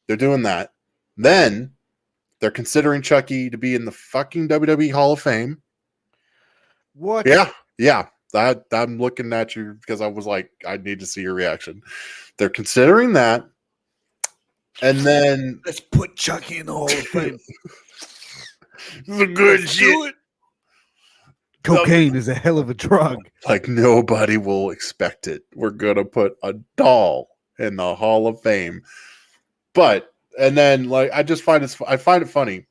they're doing that. Then they're considering Chucky to be in the fucking WWE Hall of Fame. What? Yeah. I'm looking at you because I was like, I need to see your reaction. They're considering that. And then let's put Chucky in the Hall of Fame. The good shit. Cocaine is a hell of a drug. Like, nobody will expect it. We're gonna put a doll in the Hall of Fame. And then, like, I find it funny.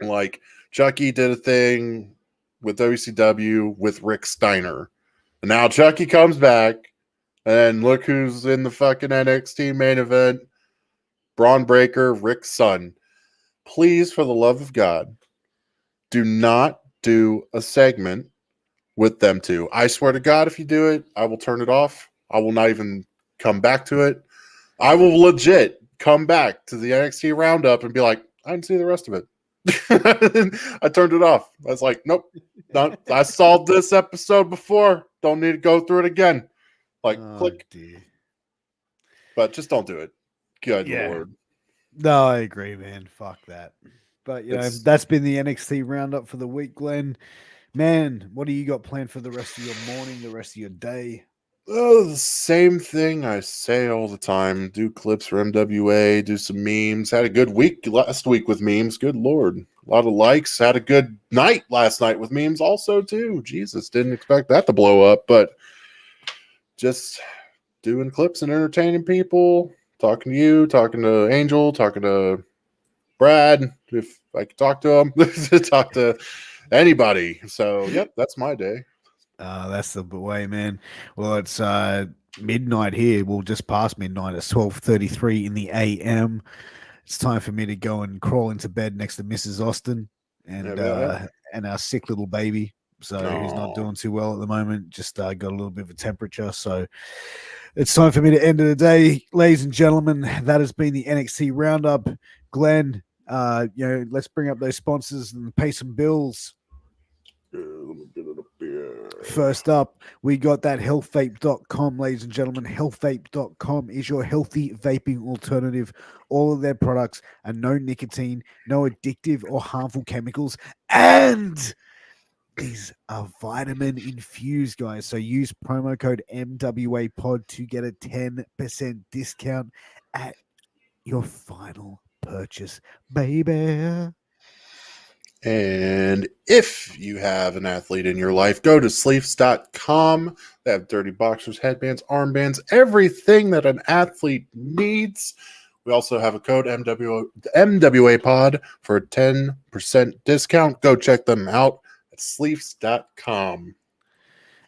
Like, Chucky did a thing with WCW with Rick Steiner, and now Chucky comes back, and look who's in the fucking NXT main event: Braun Breaker, Rick's son. Please, for the love of God, do not do a segment with them two. I swear to God, if you do it, I will turn it off. I will not even come back to it. I will legit come back to the NXT Round Up and be like, I didn't see the rest of it. I turned it off. I was like, nope. I saw this episode before. Don't need to go through it again. Like, click. Dear. But just don't do it. Good Lord. No, I agree, man. Fuck that. But, that's been the NXT Roundup for the week, Glenn. Man, what do you got planned for the rest of your morning, the rest of your day? Oh, the same thing I say all the time. Do clips for MWA, do some memes. Had a good week last week with memes. Good Lord. A lot of likes. Had a good night last night with memes also, too. Jesus, didn't expect that to blow up, but just doing clips and entertaining people, talking to you, talking to Angel, talking to Brad, if I could talk to him, talk to anybody. So, yep, that's my day. That's the way, man. Well, it's midnight here. Well, just past midnight. It's 12:33 in the AM. It's time for me to go and crawl into bed next to Mrs. Austin and our sick little baby. So who's not doing too well at the moment. Just got a little bit of a temperature. So it's time for me to end of the day, ladies and gentlemen. That has been the NXT Roundup. Glenn, let's bring up those sponsors and pay some bills. Let me get it up here. First up, we got that healthvape.com, ladies and gentlemen. Healthvape.com is your healthy vaping alternative. All of their products are no nicotine, no addictive or harmful chemicals, and these are vitamin infused, guys. So use promo code MWAPOD to get a 10% discount at your final purchase, baby. And if you have an athlete in your life, go to sleeves.com. They have dirty boxers, headbands, armbands, everything that an athlete needs. We also have a code MWA pod for a 10% discount. Go check them out at sleeves.com.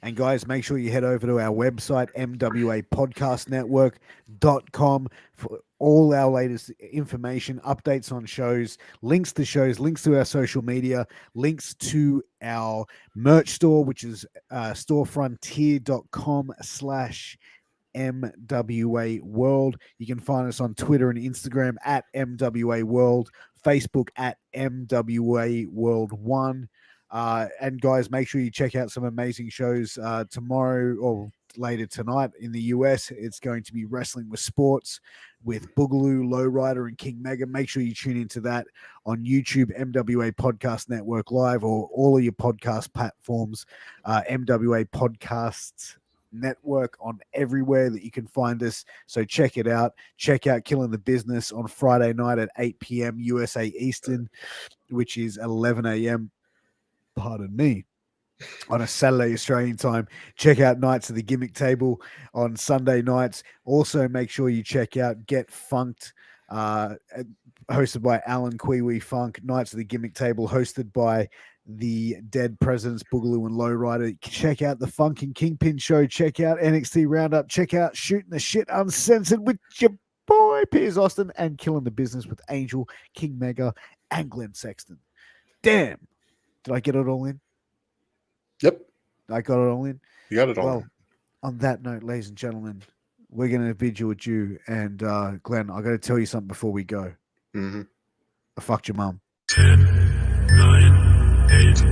And guys, make sure you head over to our website, mwapodcastnetwork.com, for all our latest information, updates on shows, links to shows, links to our social media, links to our merch store, which is storefrontier.com/MWA World. You can find us on Twitter and Instagram at MWA World, Facebook at MWA World 1. And guys, make sure you check out some amazing shows tomorrow or later tonight in the US. It's going to be Wrestling with Sports with Boogaloo, Lowrider, and King Mega. Make sure you tune into that on YouTube, MWA Podcast Network Live, or all of your podcast platforms, MWA Podcasts Network on everywhere that you can find us. So check it out. Check out Killing the Business on Friday night at 8 p.m. USA Eastern, which is 11 a.m. Pardon me, on a Saturday Australian time. Check out Nights of the Gimmick Table on Sunday nights. Also, make sure you check out Get Funked, hosted by Alan Kwee Funk. Nights of the Gimmick Table, hosted by the Dead Presidents Boogaloo and Lowrider. Check out the Funk and Kingpin Show. Check out NXT Roundup. Check out Shooting the Shit Uncensored with your boy Piers Austin, and Killing the Business with Angel, King Mega, and Glen Sexton. Damn. Did I get it all in? Yep. I got it all in? You got it all. Well, on that note, ladies and gentlemen, we're going to bid you adieu. And Glenn, I got to tell you something before we go. Mm-hmm. I fucked your mum. 10, 9, 8.